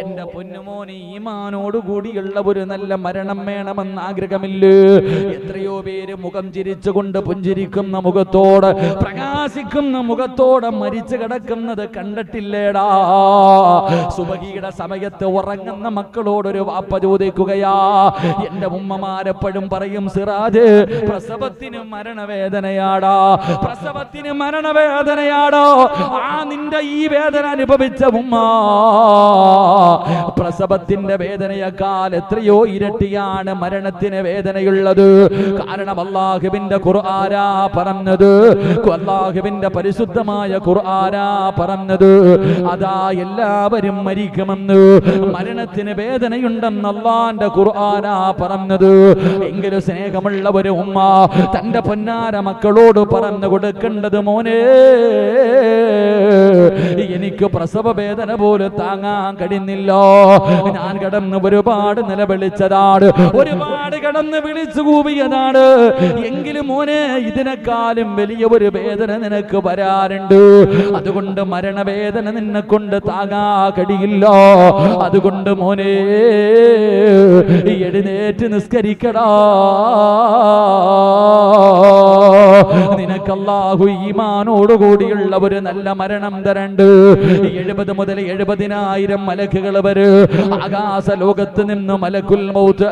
എന്റെ പൊന്നുമോനെ ഈമാനോട് കൂടിയുള്ള ഒരു നല്ല മരണം വേണമെന്ന് ആഗ്രഹമില്ലേ? എത്രയോ പേര് മുഖം ചിരിച്ചുകൊണ്ട് പുഞ്ചിരിക്കുന്ന മുഖത്തോട്, പ്രകാശിക്കുന്ന മുഖത്തോടെ മരിച്ചു കിടക്കുന്നത് കണ്ടിട്ടില്ലേടാ? സുബഹിയുടെ സമയത്ത് ഉറങ്ങുന്ന മക്കളോടൊരു വാപ്പ ചോദിക്കുകയാ. എന്റെ ഉമ്മമാരെപ്പോഴും പറയും, സിറാജ് പ്രസവത്തിന് മരണവേദനയാടാ, പ്രസവത്തിന് മരണവേദനയാടോ. ആ നിന്റെ ഈ വേദന അനുഭവിച്ച ഉമ്മ പ്രസവത്തിന്റെ വേദനയേക്കാൾ എത്രയോ ഇരട്ടിയാണ് മരണത്തിന് വേദനയുള്ളത്. കാരണം അല്ലാഹുവിന്റെ ഖുർആനാ പറഞ്ഞത്, അല്ലാഹുവിന്റെ പരിശുദ്ധമായ ഖുർആനാ പറഞ്ഞത്, അതാ എല്ലാവരും മരിക്കുമെന്ന്, മരണത്തിന് വേദനയുണ്ടെന്ന് അല്ലാഹുവിന്റെ ഖുർആനാ പറഞ്ഞത്. എങ്കിലും സ്നേഹമുള്ള ഒരു ഉമ്മ തന്റെ പൊന്നാര മക്കളോട് പറഞ്ഞു കൊടുക്കേണ്ടത്, മോനെ എനിക്ക് പ്രസവ വേദന പോലും താങ്ങാൻ കഴിയുന്നില്ല, ഞാൻ കിടന്ന് ഒരുപാട് നിലവിളിച്ചതാണ്, ഒരുപാട് കിടന്ന് വിളിച്ചു കൂവിയതാണ്, എങ്കിലും മോനെ ഇതിനെക്കാളും വലിയ ഒരു വേദന നിനക്ക് വരാറുണ്ട്. അതുകൊണ്ട് മരണവേദന നിന്നെ കൊണ്ട് താങ്ങാൻ കഴിയില്ല. അതുകൊണ്ട് മോനെ എഴുന്നേറ്റ് നിസ്കരിക്കടാ, നിനക്ക് അല്ലാഹു ഈമാനോട് കൂടിയുള്ള ഒരു നല്ല മരണം തരണ്ട്. 70 മുതൽ 70,000 മലക്കുകൾ വരെ ആകാശ ലോകത്ത് നിന്ന് മലക്കുൽ മൗത്ത്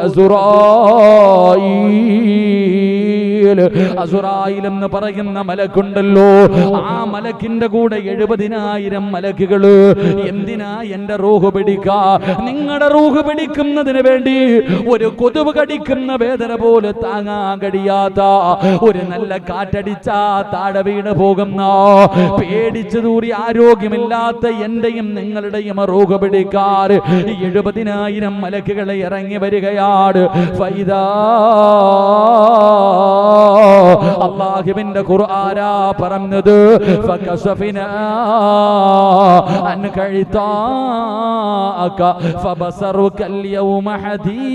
അസുറായിൽ എന്ന് പറയുന്ന മലക്കുണ്ടല്ലോ, ആ മലക്കിന്റെ കൂടെ 70,000 മലക്കുകൾ. എന്തിനാ? എന്റെ റൂഹ് പിടിക്കാ, നിങ്ങളുടെ റൂഹ് പിടിക്കുന്നതിന് വേണ്ടി. ഒരു കൊതുവ് കടിക്കുന്ന വേദന പോലെ താങ്ങാൻ കഴിയാത്ത, ഒരു നല്ല കാറ്റടിച്ചാ താഴെ വീണ് പോകുന്ന, പേടിച്ചു തൂറി ആരോഗ്യമില്ലാത്ത എന്റെയും നിങ്ങളുടെയും റൂഹ് പിടിക്കാറ് 70,000 മലക്കുകളെ ഇറങ്ങി വരികയാണ്. ഫൈദാ അല്ലാഹുവിന്റെ ഖുർആനാ പറഞ്ഞത്, ഫകസഫിനാ അൻക ഇതാക ഫബസറുക അൽയൗമ ഹദീദ്.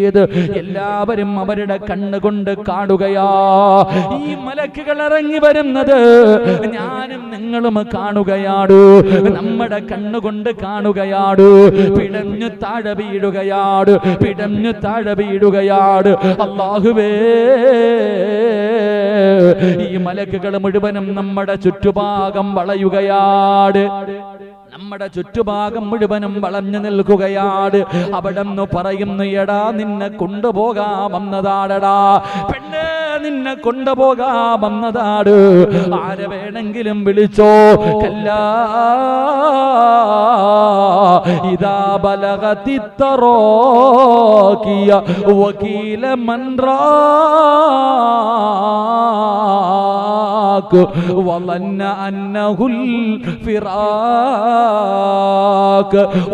നൽകിയത് എല്ലാവരും അവരുടെ കണ്ണുകൊണ്ട് കാണുകയാ. ഈ മലക്കുകൾ ഇറങ്ങി വരുന്നത് ഞാനും നിങ്ങളും കാണുകയാണ്, നമ്മുടെ കണ്ണുകൊണ്ട് കാണുകയാണ്. പിടഞ്ഞു താഴെ വീഴുകയാണ്, പിടഞ്ഞു താഴെ വീഴുകയാണ്. അല്ലാഹുവേ, ഈ മലക്കുകൾ മുഴുവനും നമ്മുടെ ചുറ്റുഭാഗം വളയുകയാണ്, നമ്മുടെ ചുറ്റുഭാഗം മുഴുവനും വളഞ്ഞു നിൽക്കുകയാണ്. അവിടെന്ന് പറയുന്നു, എടാ നിന്നെ കൊണ്ടുപോകാമെന്നതാടടാ പെണ്ണേ, നിന്നെ കൊണ്ടുപോകാമെന്നതാണ്. ആരെ വേണമെങ്കിലും വിളിച്ചോ. കല്ലാ ഇദാ ബലഗതി തറാകിയ വകീല മൻ റാക് വലന്ന അന്നഹുൽ ഫിറാക്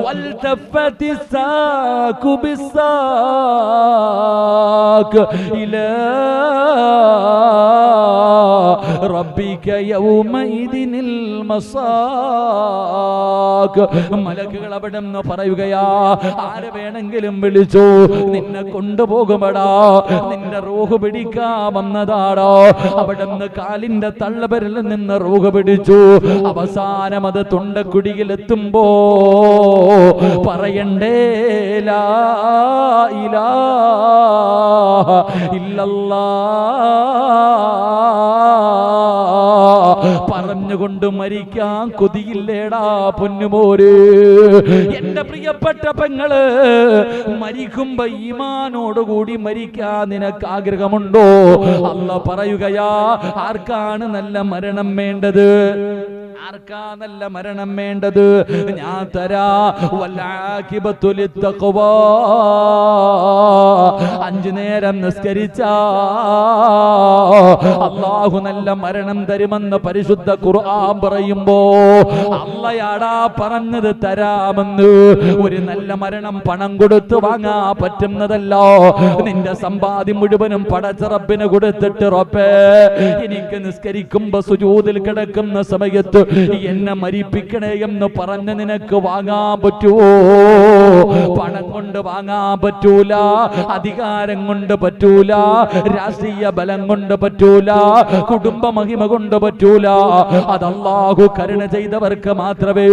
വൽതഫതി സാകു ബിസാക് ഇലാ റബ്ബിക യൗമഇദിനിൽ മസാക്. മലക്കുകൾ അവിടെ നിന്ന് പറയുകയാ, ആരെ വേണമെങ്കിലും വിളിച്ചോ, നിന്നെ കൊണ്ടുപോകുമെടാ, നിന്റെ റൂഹ് പിടിക്കാമെന്നതാടോ. അവിടെ നിന്ന് കാലിന്റെ തള്ളവരിൽ നിന്ന് റൂഹ് പിടിച്ചു. അവസാനം അത് തൊണ്ടക്കുടിയിലെത്തുമ്പോ പറയണ്ടേ ലാ ഇലാഹ ഇല്ലല്ലാഹ് പറഞ്ഞുകൊണ്ട് മരിക്കാൻ കൊതിയില്ലേടാ പൊന്നുമോര്? എന്റെ പ്രിയപ്പെട്ട പെങ്ങള്, മരിക്കുമ്പോ ഈമാനോടുകൂടി മരിക്കാൻ നിനക്ക് ആഗ്രഹമുണ്ടോ? അല്ലാഹ് പറയുകയാ, ആർക്കാണ് നല്ല മരണം വേണ്ടത്? ആർക്കാ നല്ല മരണം വേണ്ടത്? ഞാൻ തരാ. വൽആഖിബത്തു ലിത്തഖ്വാ, 5 നേരം നിസ്കരിച്ച അല്ലാഹു നല്ല മരണം തരുമെന്ന് പരിശുദ്ധ ഖുർആൻ പറയുമ്പോ അല്ലാഹയാടാ പറഞ്ഞത് തരാമെന്ന്. ഒരു നല്ല മരണം പണം കൊടുത്ത് വാങ്ങാൻ പറ്റുന്നതല്ല. നിന്റെ സമ്പാദ്യം മുഴുവനും പടച്ച റബ്ബിന് കൊടുത്തിട്ട്, റബ്ബേ എനിക്ക് നിസ്കരിക്കുമ്പോ സുജൂദിൽ കിടക്കുന്ന സമയത്ത് എന്നെ മരിപ്പിക്കണേ എന്ന് പറഞ്ഞ് നിനക്ക് വാങ്ങാൻ പറ്റുമോ? പണം കൊണ്ട് വാങ്ങാൻ പറ്റൂല, അധികാരം കൊണ്ട് പറ്റൂല, രാഷ്ട്രീയ ബലം കൊണ്ട് പറ്റൂല, കുടുംബ മഹിമ കൊണ്ട് പറ്റൂല. അത് അല്ലാഹു കരുണ ചെയ്തവർക്ക് മാത്രമേ.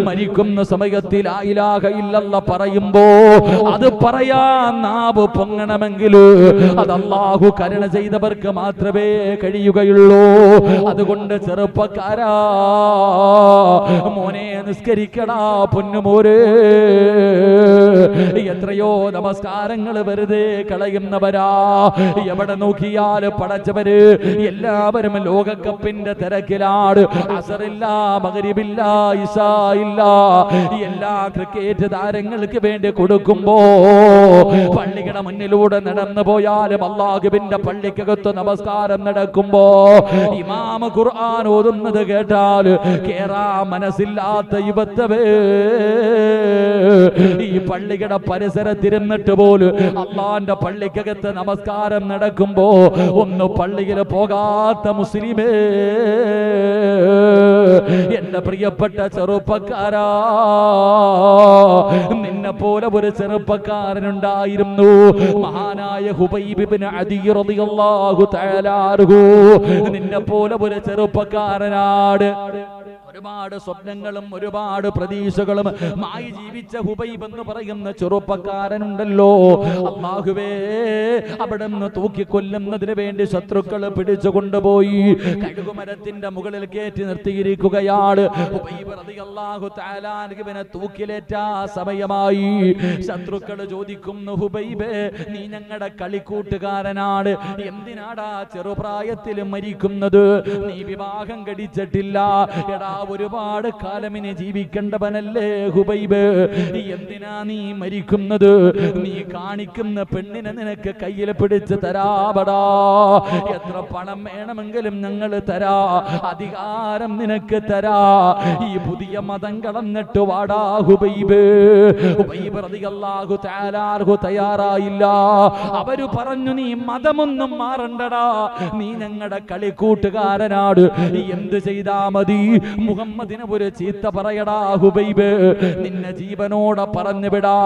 മരിക്കുന്ന സമയത്തിൽ ലാ ഇലാഹ ഇല്ലല്ലാഹ് പറയുമ്പോ അത് പറയാൻ നാവ് പൊങ്ങണമെങ്കിൽ അത് അല്ലാഹു കരുണ ചെയ്തവർക്ക് മാത്രമേ കഴിയുകയുള്ളൂ. അതുകൊണ്ട് ചെറുപ്പക്കാരാ, മോനെ നിസ്കരിക്കടാ പൊന്നുമോരെ. എത്രയോ നമസ്കാരങ്ങൾ വെറുതെ കളയുന്നവരാ. എവിടെ നോക്കിയാൽ പടച്ചവര് എല്ലാവരും ലോകകപ്പിന്റെ തിരക്കിലാണ്. അസറില്ല, മഗ്രിബില്ല, ഇശാ ഇല്ല. എല്ലാ ക്രിക്കറ്റ് താരങ്ങൾക്ക് വേണ്ടി കൊടുക്കുമ്പോ പള്ളിയുടെ മുന്നിലൂടെ നടന്നു പോയാലും അല്ലാഹുവിന്റെ പള്ളിക്കകത്ത് നമസ്കാരം നടക്കുമ്പോ ഇമാം ഖുർആൻ ഓതുന്നത് കേട്ടാൽ കേറാ മനസ്സില്ലാത്ത യുവത്തവേ ഈ പള്ളിയുടെ പരിസരത്തിരുന്നിട്ട് പോലും അള്ളാന്റെ പള്ളിക്കകത്ത് നമസ്കാരം നടക്കുമ്പോ ഒന്ന് പള്ളിയിൽ പോകാത്ത മുസ്ലിമേ, എന്റെ പ്രിയപ്പെട്ട ചെറുപ്പക്കാരാ, നിന്നെ പോലെ ഒരു ചെറുപ്പക്കാരനുണ്ടായിരുന്നു. മഹാനായ ഹുബൈബ് ഇബ്നു അദി റളിയല്ലാഹു തആല അൻഹു. നിന്നെ പോലെ ഒരു ചെറുപ്പക്കാരനാണ്. ഒരുപാട് സ്വപ്നങ്ങളും ഒരുപാട് പ്രതീക്ഷകളും മായി ജീവിച്ച ഹുബൈബ് എന്ന് പറയുന്ന ചെറുപ്പക്കാരനുണ്ടല്ലോ. അല്ലാഹുവേ, അവിടെ നിന്ന് തൂക്കിക്കൊല്ലുന്നതിന് വേണ്ടി ശത്രുക്കൾ പിടിച്ചു കൊണ്ടുപോയി കഴുകുമരത്തിന്റെ മുകളിൽ കയറ്റി നിർത്തിയിരിക്കുകയാണ്. ഹുബൈബ് റളിയല്ലാഹു തആല അൻഹുവിനെ തൂക്കിലേറ്റാ സമയമായി. ശത്രുക്കൾ ചോദിക്കുന്നു, ഹുബൈബേ, നീ ഞങ്ങളുടെ കളിക്കൂട്ടുകാരനാണ്, എന്തിനാടാ ചെറുപ്രായത്തിൽ മരിക്കുന്നത്? നീ വിവാഹം കഴിച്ചിട്ടില്ല, എടാ ഒരുപാട് കാലമിനെ ജീവിക്കേണ്ടവനല്ലേ ഹുബൈബ്, എന്തിനാ നീ മരിക്കുന്നത്? നീ കാണിക്കുന്ന പെണ്ണിനെ നിനക്ക് കയ്യിൽ പിടിച്ച് തരാബടാ. എത്ര പണം വേണമെങ്കിലും ഞങ്ങൾ തരാ, അധികാരം നിനക്ക് തരാ. ഈ പുതിയ മതം കടന്നിട്ട് വാടാ ഹുബൈബ്. ഹുബൈബ് റളിയല്ലാഹു തആല അൻഹു തയ്യാറായില്ല. അവര് പറഞ്ഞു, നീ മതമൊന്നും മാറണ്ടടാ, നീ ഞങ്ങളുടെ കളിക്കൂട്ടുകാരനാണ്, എന്ത് ചെയ്താ മതി? മുഹമ്മദിനെ ഒരു ചീത്ത പറയടാ ഹുബൈബ്, നിന്നെ ജീവനോടെ പറഞ്ഞു വിടാ.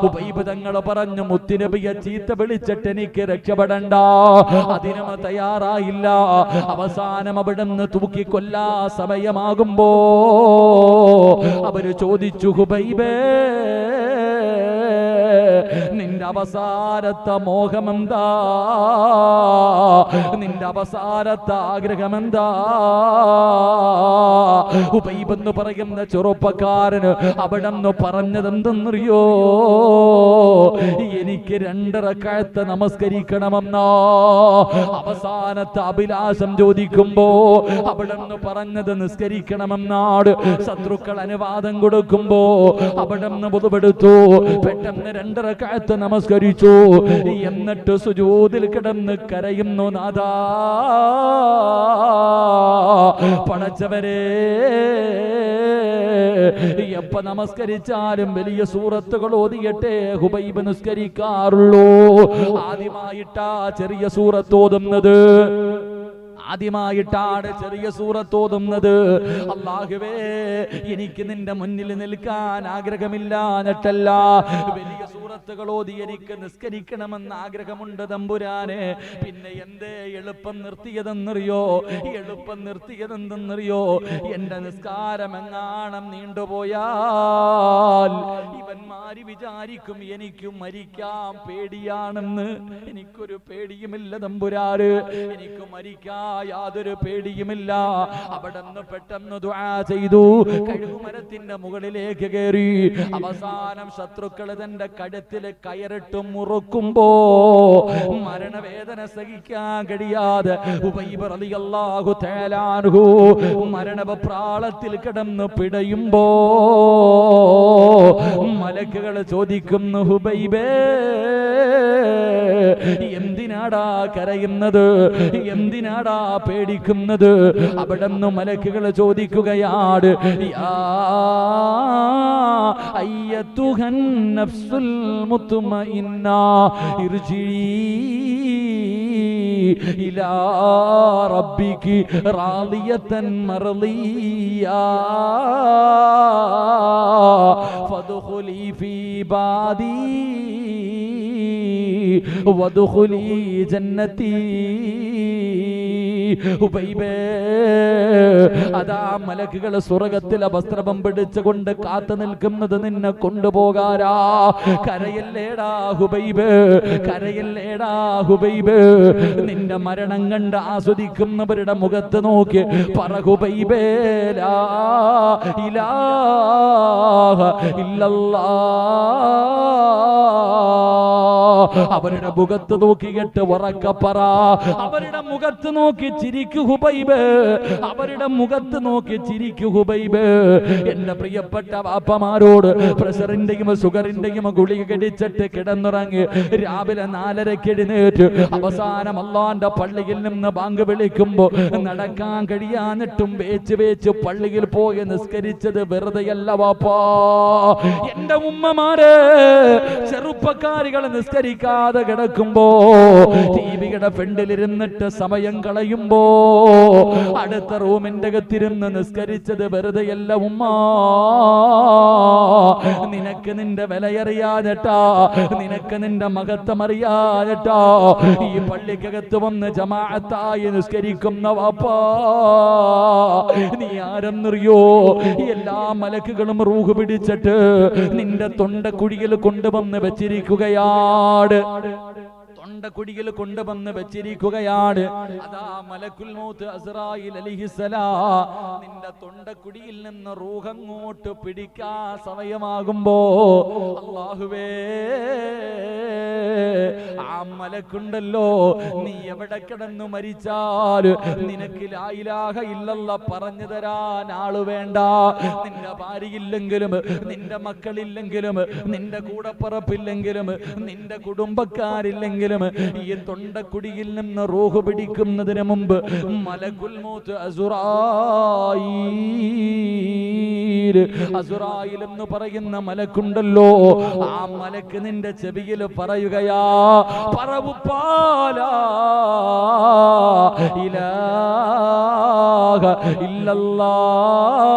ഹുബൈബ് തങ്ങൾ പറഞ്ഞു, മുത്തുനബിയെ ചീത്ത വിളിച്ചിട്ട് എനിക്ക് രക്ഷപ്പെടണ്ട. അതിനും തയ്യാറായില്ല. അവസാനം അവിടുന്ന് തൂക്കിക്കൊല്ലാ സമയമാകുമ്പോ അവര് ചോദിച്ചു, ഹുബൈബേ നിന്റെ അവസാനത്തെ മോഹമെന്താ, നിന്റെ അവസാനത്തെ ആഗ്രഹമെന്താ? ഹുബൈബ് എന്ന് പറയുന്ന ചെറുപ്പക്കാരന് അവിടെ നിന്ന് പറഞ്ഞതെന്തെന്നറിയോ? എനിക്ക് 2 റക്അത്ത് നമസ്കരിക്കണമെന്നോ അവസാനത്തെ അഭിലാഷം ചോദിക്കുമ്പോ അവിടെ നിന്ന് പറഞ്ഞത് നിസ്കരിക്കണമെന്നാണ്. ശത്രുക്കൾ അനുവാദം കൊടുക്കുമ്പോ അവിടെ നിന്ന് പുതുപെടുത്തു. പെട്ടെന്ന് 2 റക്അത്ത് നമസ്കരിച്ചു. എന്നിട്ട് സുജൂദിൽ കിടന്ന് കരയുന്നു, നാഥാ പടച്ചവരെ, എപ്പ നമസ്കരിച്ചാലും വലിയ സൂറത്തുകൾ ഓതിയട്ടെ ഹുബൈബ് നിസ്കരിക്കാറുള്ളൂ. ആദ്യമായിട്ടാ ചെറിയ സൂറത്ത് ഓതുന്നത്, ആദ്യമായിട്ടാണ് ചെറിയ സൂറത്ത് ഓതുന്നത്. അല്ലാഹുവേ, എനിക്ക് നിന്റെ മുന്നിൽ നിൽക്കാൻ ആഗ്രഹമില്ല എന്നിട്ടല്ല, വലിയ സൂറത്തുകൾ ഓതി എനിക്ക് നിസ്കരിക്കണമെന്ന് ആഗ്രഹമുണ്ട് തമ്പുരാനെ. പിന്നെ എന്തേ എളുപ്പം നിർത്തിയതെന്നറിയോ? എളുപ്പം നിർത്തിയതെന്തെന്നറിയോ? എന്റെ നിസ്കാരം എങ്ങാണം നീണ്ടുപോയാൽ ഇവന്മാര് വിചാരിക്കും എനിക്ക് മരിക്കാൻ പേടിയാണെന്ന്. എനിക്കൊരു പേടിയുമില്ല തമ്പുരാന്, എനിക്ക് മരിക്കാൻ യാതൊരു പേടിയുമില്ല. അവിടെ നിന്ന് പെട്ടെന്ന് ദുആ ചെയ്തു. കഴുകുമരത്തിന്റെ മുകളിലേക്ക് കയറി. അവസാനം ശത്രുക്കൾ തന്റെ കഴുത്തിൽ കയറിട്ട് മുറുക്കുമ്പോ മരണവേദന സഹിക്കാൻ കഴിയാതെ ഹുബൈബ് റളിയല്ലാഹു തആല അൻഹു മരണപ്രാളത്തിൽ കിടന്ന് പിടയുമ്പോ മലക്കുകൾ ചോദിക്കുന്നു, ഹുബൈബേ എന്തിനാടാ കരയുന്നത്, എന്തിനാടാ പേടിക്കുന്നത്? അവിടെ നിന്ന് മലക്കുകൾ ചോദിക്കുകയാണ്, യാ അയ്യത്തുഹൻ നഫ്സുൽ മുത്മഇന്ന ഇർജിഇ ഇലാ റബ്ബികി റാളിയതൻ മർളിയാ ഫദ്ഖുലി ഫീ ബാദി വദ്ഖുലി ജന്നതി. ഹുബൈബേ, അതാ മലക്കുകൾ സ്വർഗത്തിലെ വസ്ത്രം പിടിച്ചുകൊണ്ട് കാത്തു നിൽക്കുന്നത് നിന്നെ കൊണ്ടുപോകാരാ. കരയല്ലേടാ ഹുബൈബ്, കരയല്ലേടാ ഹുബൈബ്. നിന്റെ മരണം കണ്ട് ആസ്വദിക്കുന്നവരുടെ മുഖത്ത് നോക്കി പറ ഹുബൈബേ, ലാ ഇലാഹ ഇല്ലല്ലാഹ്. അവരുടെ മുഖത്ത് നോക്കിയിട്ട് ഉറക്കപ്പറ, അവരുടെ മുഖത്ത് നോക്കി ചിരിക്കു ഹുബൈബ്, അവരുടെ മുഖത്ത് നോക്കി ചിരിക്കു ഹുബൈബ്. എന്റെ പ്രിയപ്പെട്ട വാപ്പമാരോട് പ്രഷറിന്റെയും ഷുഗറിന്റെയും ഗുളിക കടിച്ചിട്ട് കിടന്നുറങ്ങി രാവിലെ 4:30 എഴുന്നേറ്റ് അവസാനം അല്ലാഹുവിന്റെ പള്ളിയിൽ നിന്ന് ബാങ്ക് വിളിക്കുമ്പോ നടക്കാൻ കഴിയാന്നിട്ടും വേച്ച് പള്ളിയിൽ പോയി നിസ്കരിച്ചത് വെറുതെയല്ല വാപ്പാ. എന്റെ ഉമ്മമാര് ചെറുപ്പക്കാരികൾ നിസ്കരിക്കാതെ കിടക്കുമ്പോ ടിവിയുടെ ഫ്രണ്ടിലിരുന്നിട്ട് സമയം കളയുമ്പോ അടുത്ത റൂമിന്റെ അകത്തിരുന്ന് നിസ്കരിച്ചത് വെറുതെയല്ല ഉമ്മ. നിനക്ക് നിന്റെ വിലയറിയാതെട്ടാ, നിനക്ക് നിന്റെ മഹത്വം അറിയാതെട്ടാ ഈ പള്ളിക്കകത്ത് വന്ന് ജമാഅത്തായി നിസ്കരിക്കുന്ന വാപ്പാ. നീ ആരെന്നറിയോ? എല്ലാ മലക്കുകളും റൂഹ് പിടിച്ചിട്ട് നിന്റെ തൊണ്ടക്കുഴിയിൽ കൊണ്ടുവന്ന് വെച്ചിരിക്കുകയാണ്, തൊണ്ടക്കുഴിയിൽ കൊണ്ടുവന്ന് വെച്ചിരിക്കുകയാണ്. അതാ മലക്കുൽ മൗത്ത് അസ്റായിൽ അലൈഹിസ്സലാം നിന്റെ തൊണ്ടക്കുഴിയിൽ നിന്ന് റൂഹ് അങ്ങോട്ട് പിടിക്കാൻ സമയമാകുമ്പോ അല്ലാഹുവേ, ആ മലക്കുണ്ടല്ലോ, നീ എവിടെ കിടന്നു മരിച്ചാൽ നിനക്ക് ലാ ഇലാഹ ഇല്ലല്ലാഹ് പറഞ്ഞു തരാൻ ആള് വേണ്ട. നിന്റെ ഭാര്യയില്ലെങ്കിലും, നിന്റെ മക്കളില്ലെങ്കിലും, നിന്റെ കൂടപ്പറപ്പില്ലെങ്കിലും, നിന്റെ കുടുംബക്കാരില്ലെങ്കിലും ഈ തൊണ്ടക്കുടിയിൽ നിന്ന് റൂഹ് പിടിക്കുന്നതിന് മുമ്പ് മലക്കുൽ മൗത്ത് അസുറായിൽ എന്ന് പറയുന്ന മലക്കുണ്ടല്ലോ, ആ മലക്ക് നിന്റെ ചെവിയിൽ പറയുകയാ, പറവുപ്പാല ഇലാഹ ഇല്ലല്ലാഹ്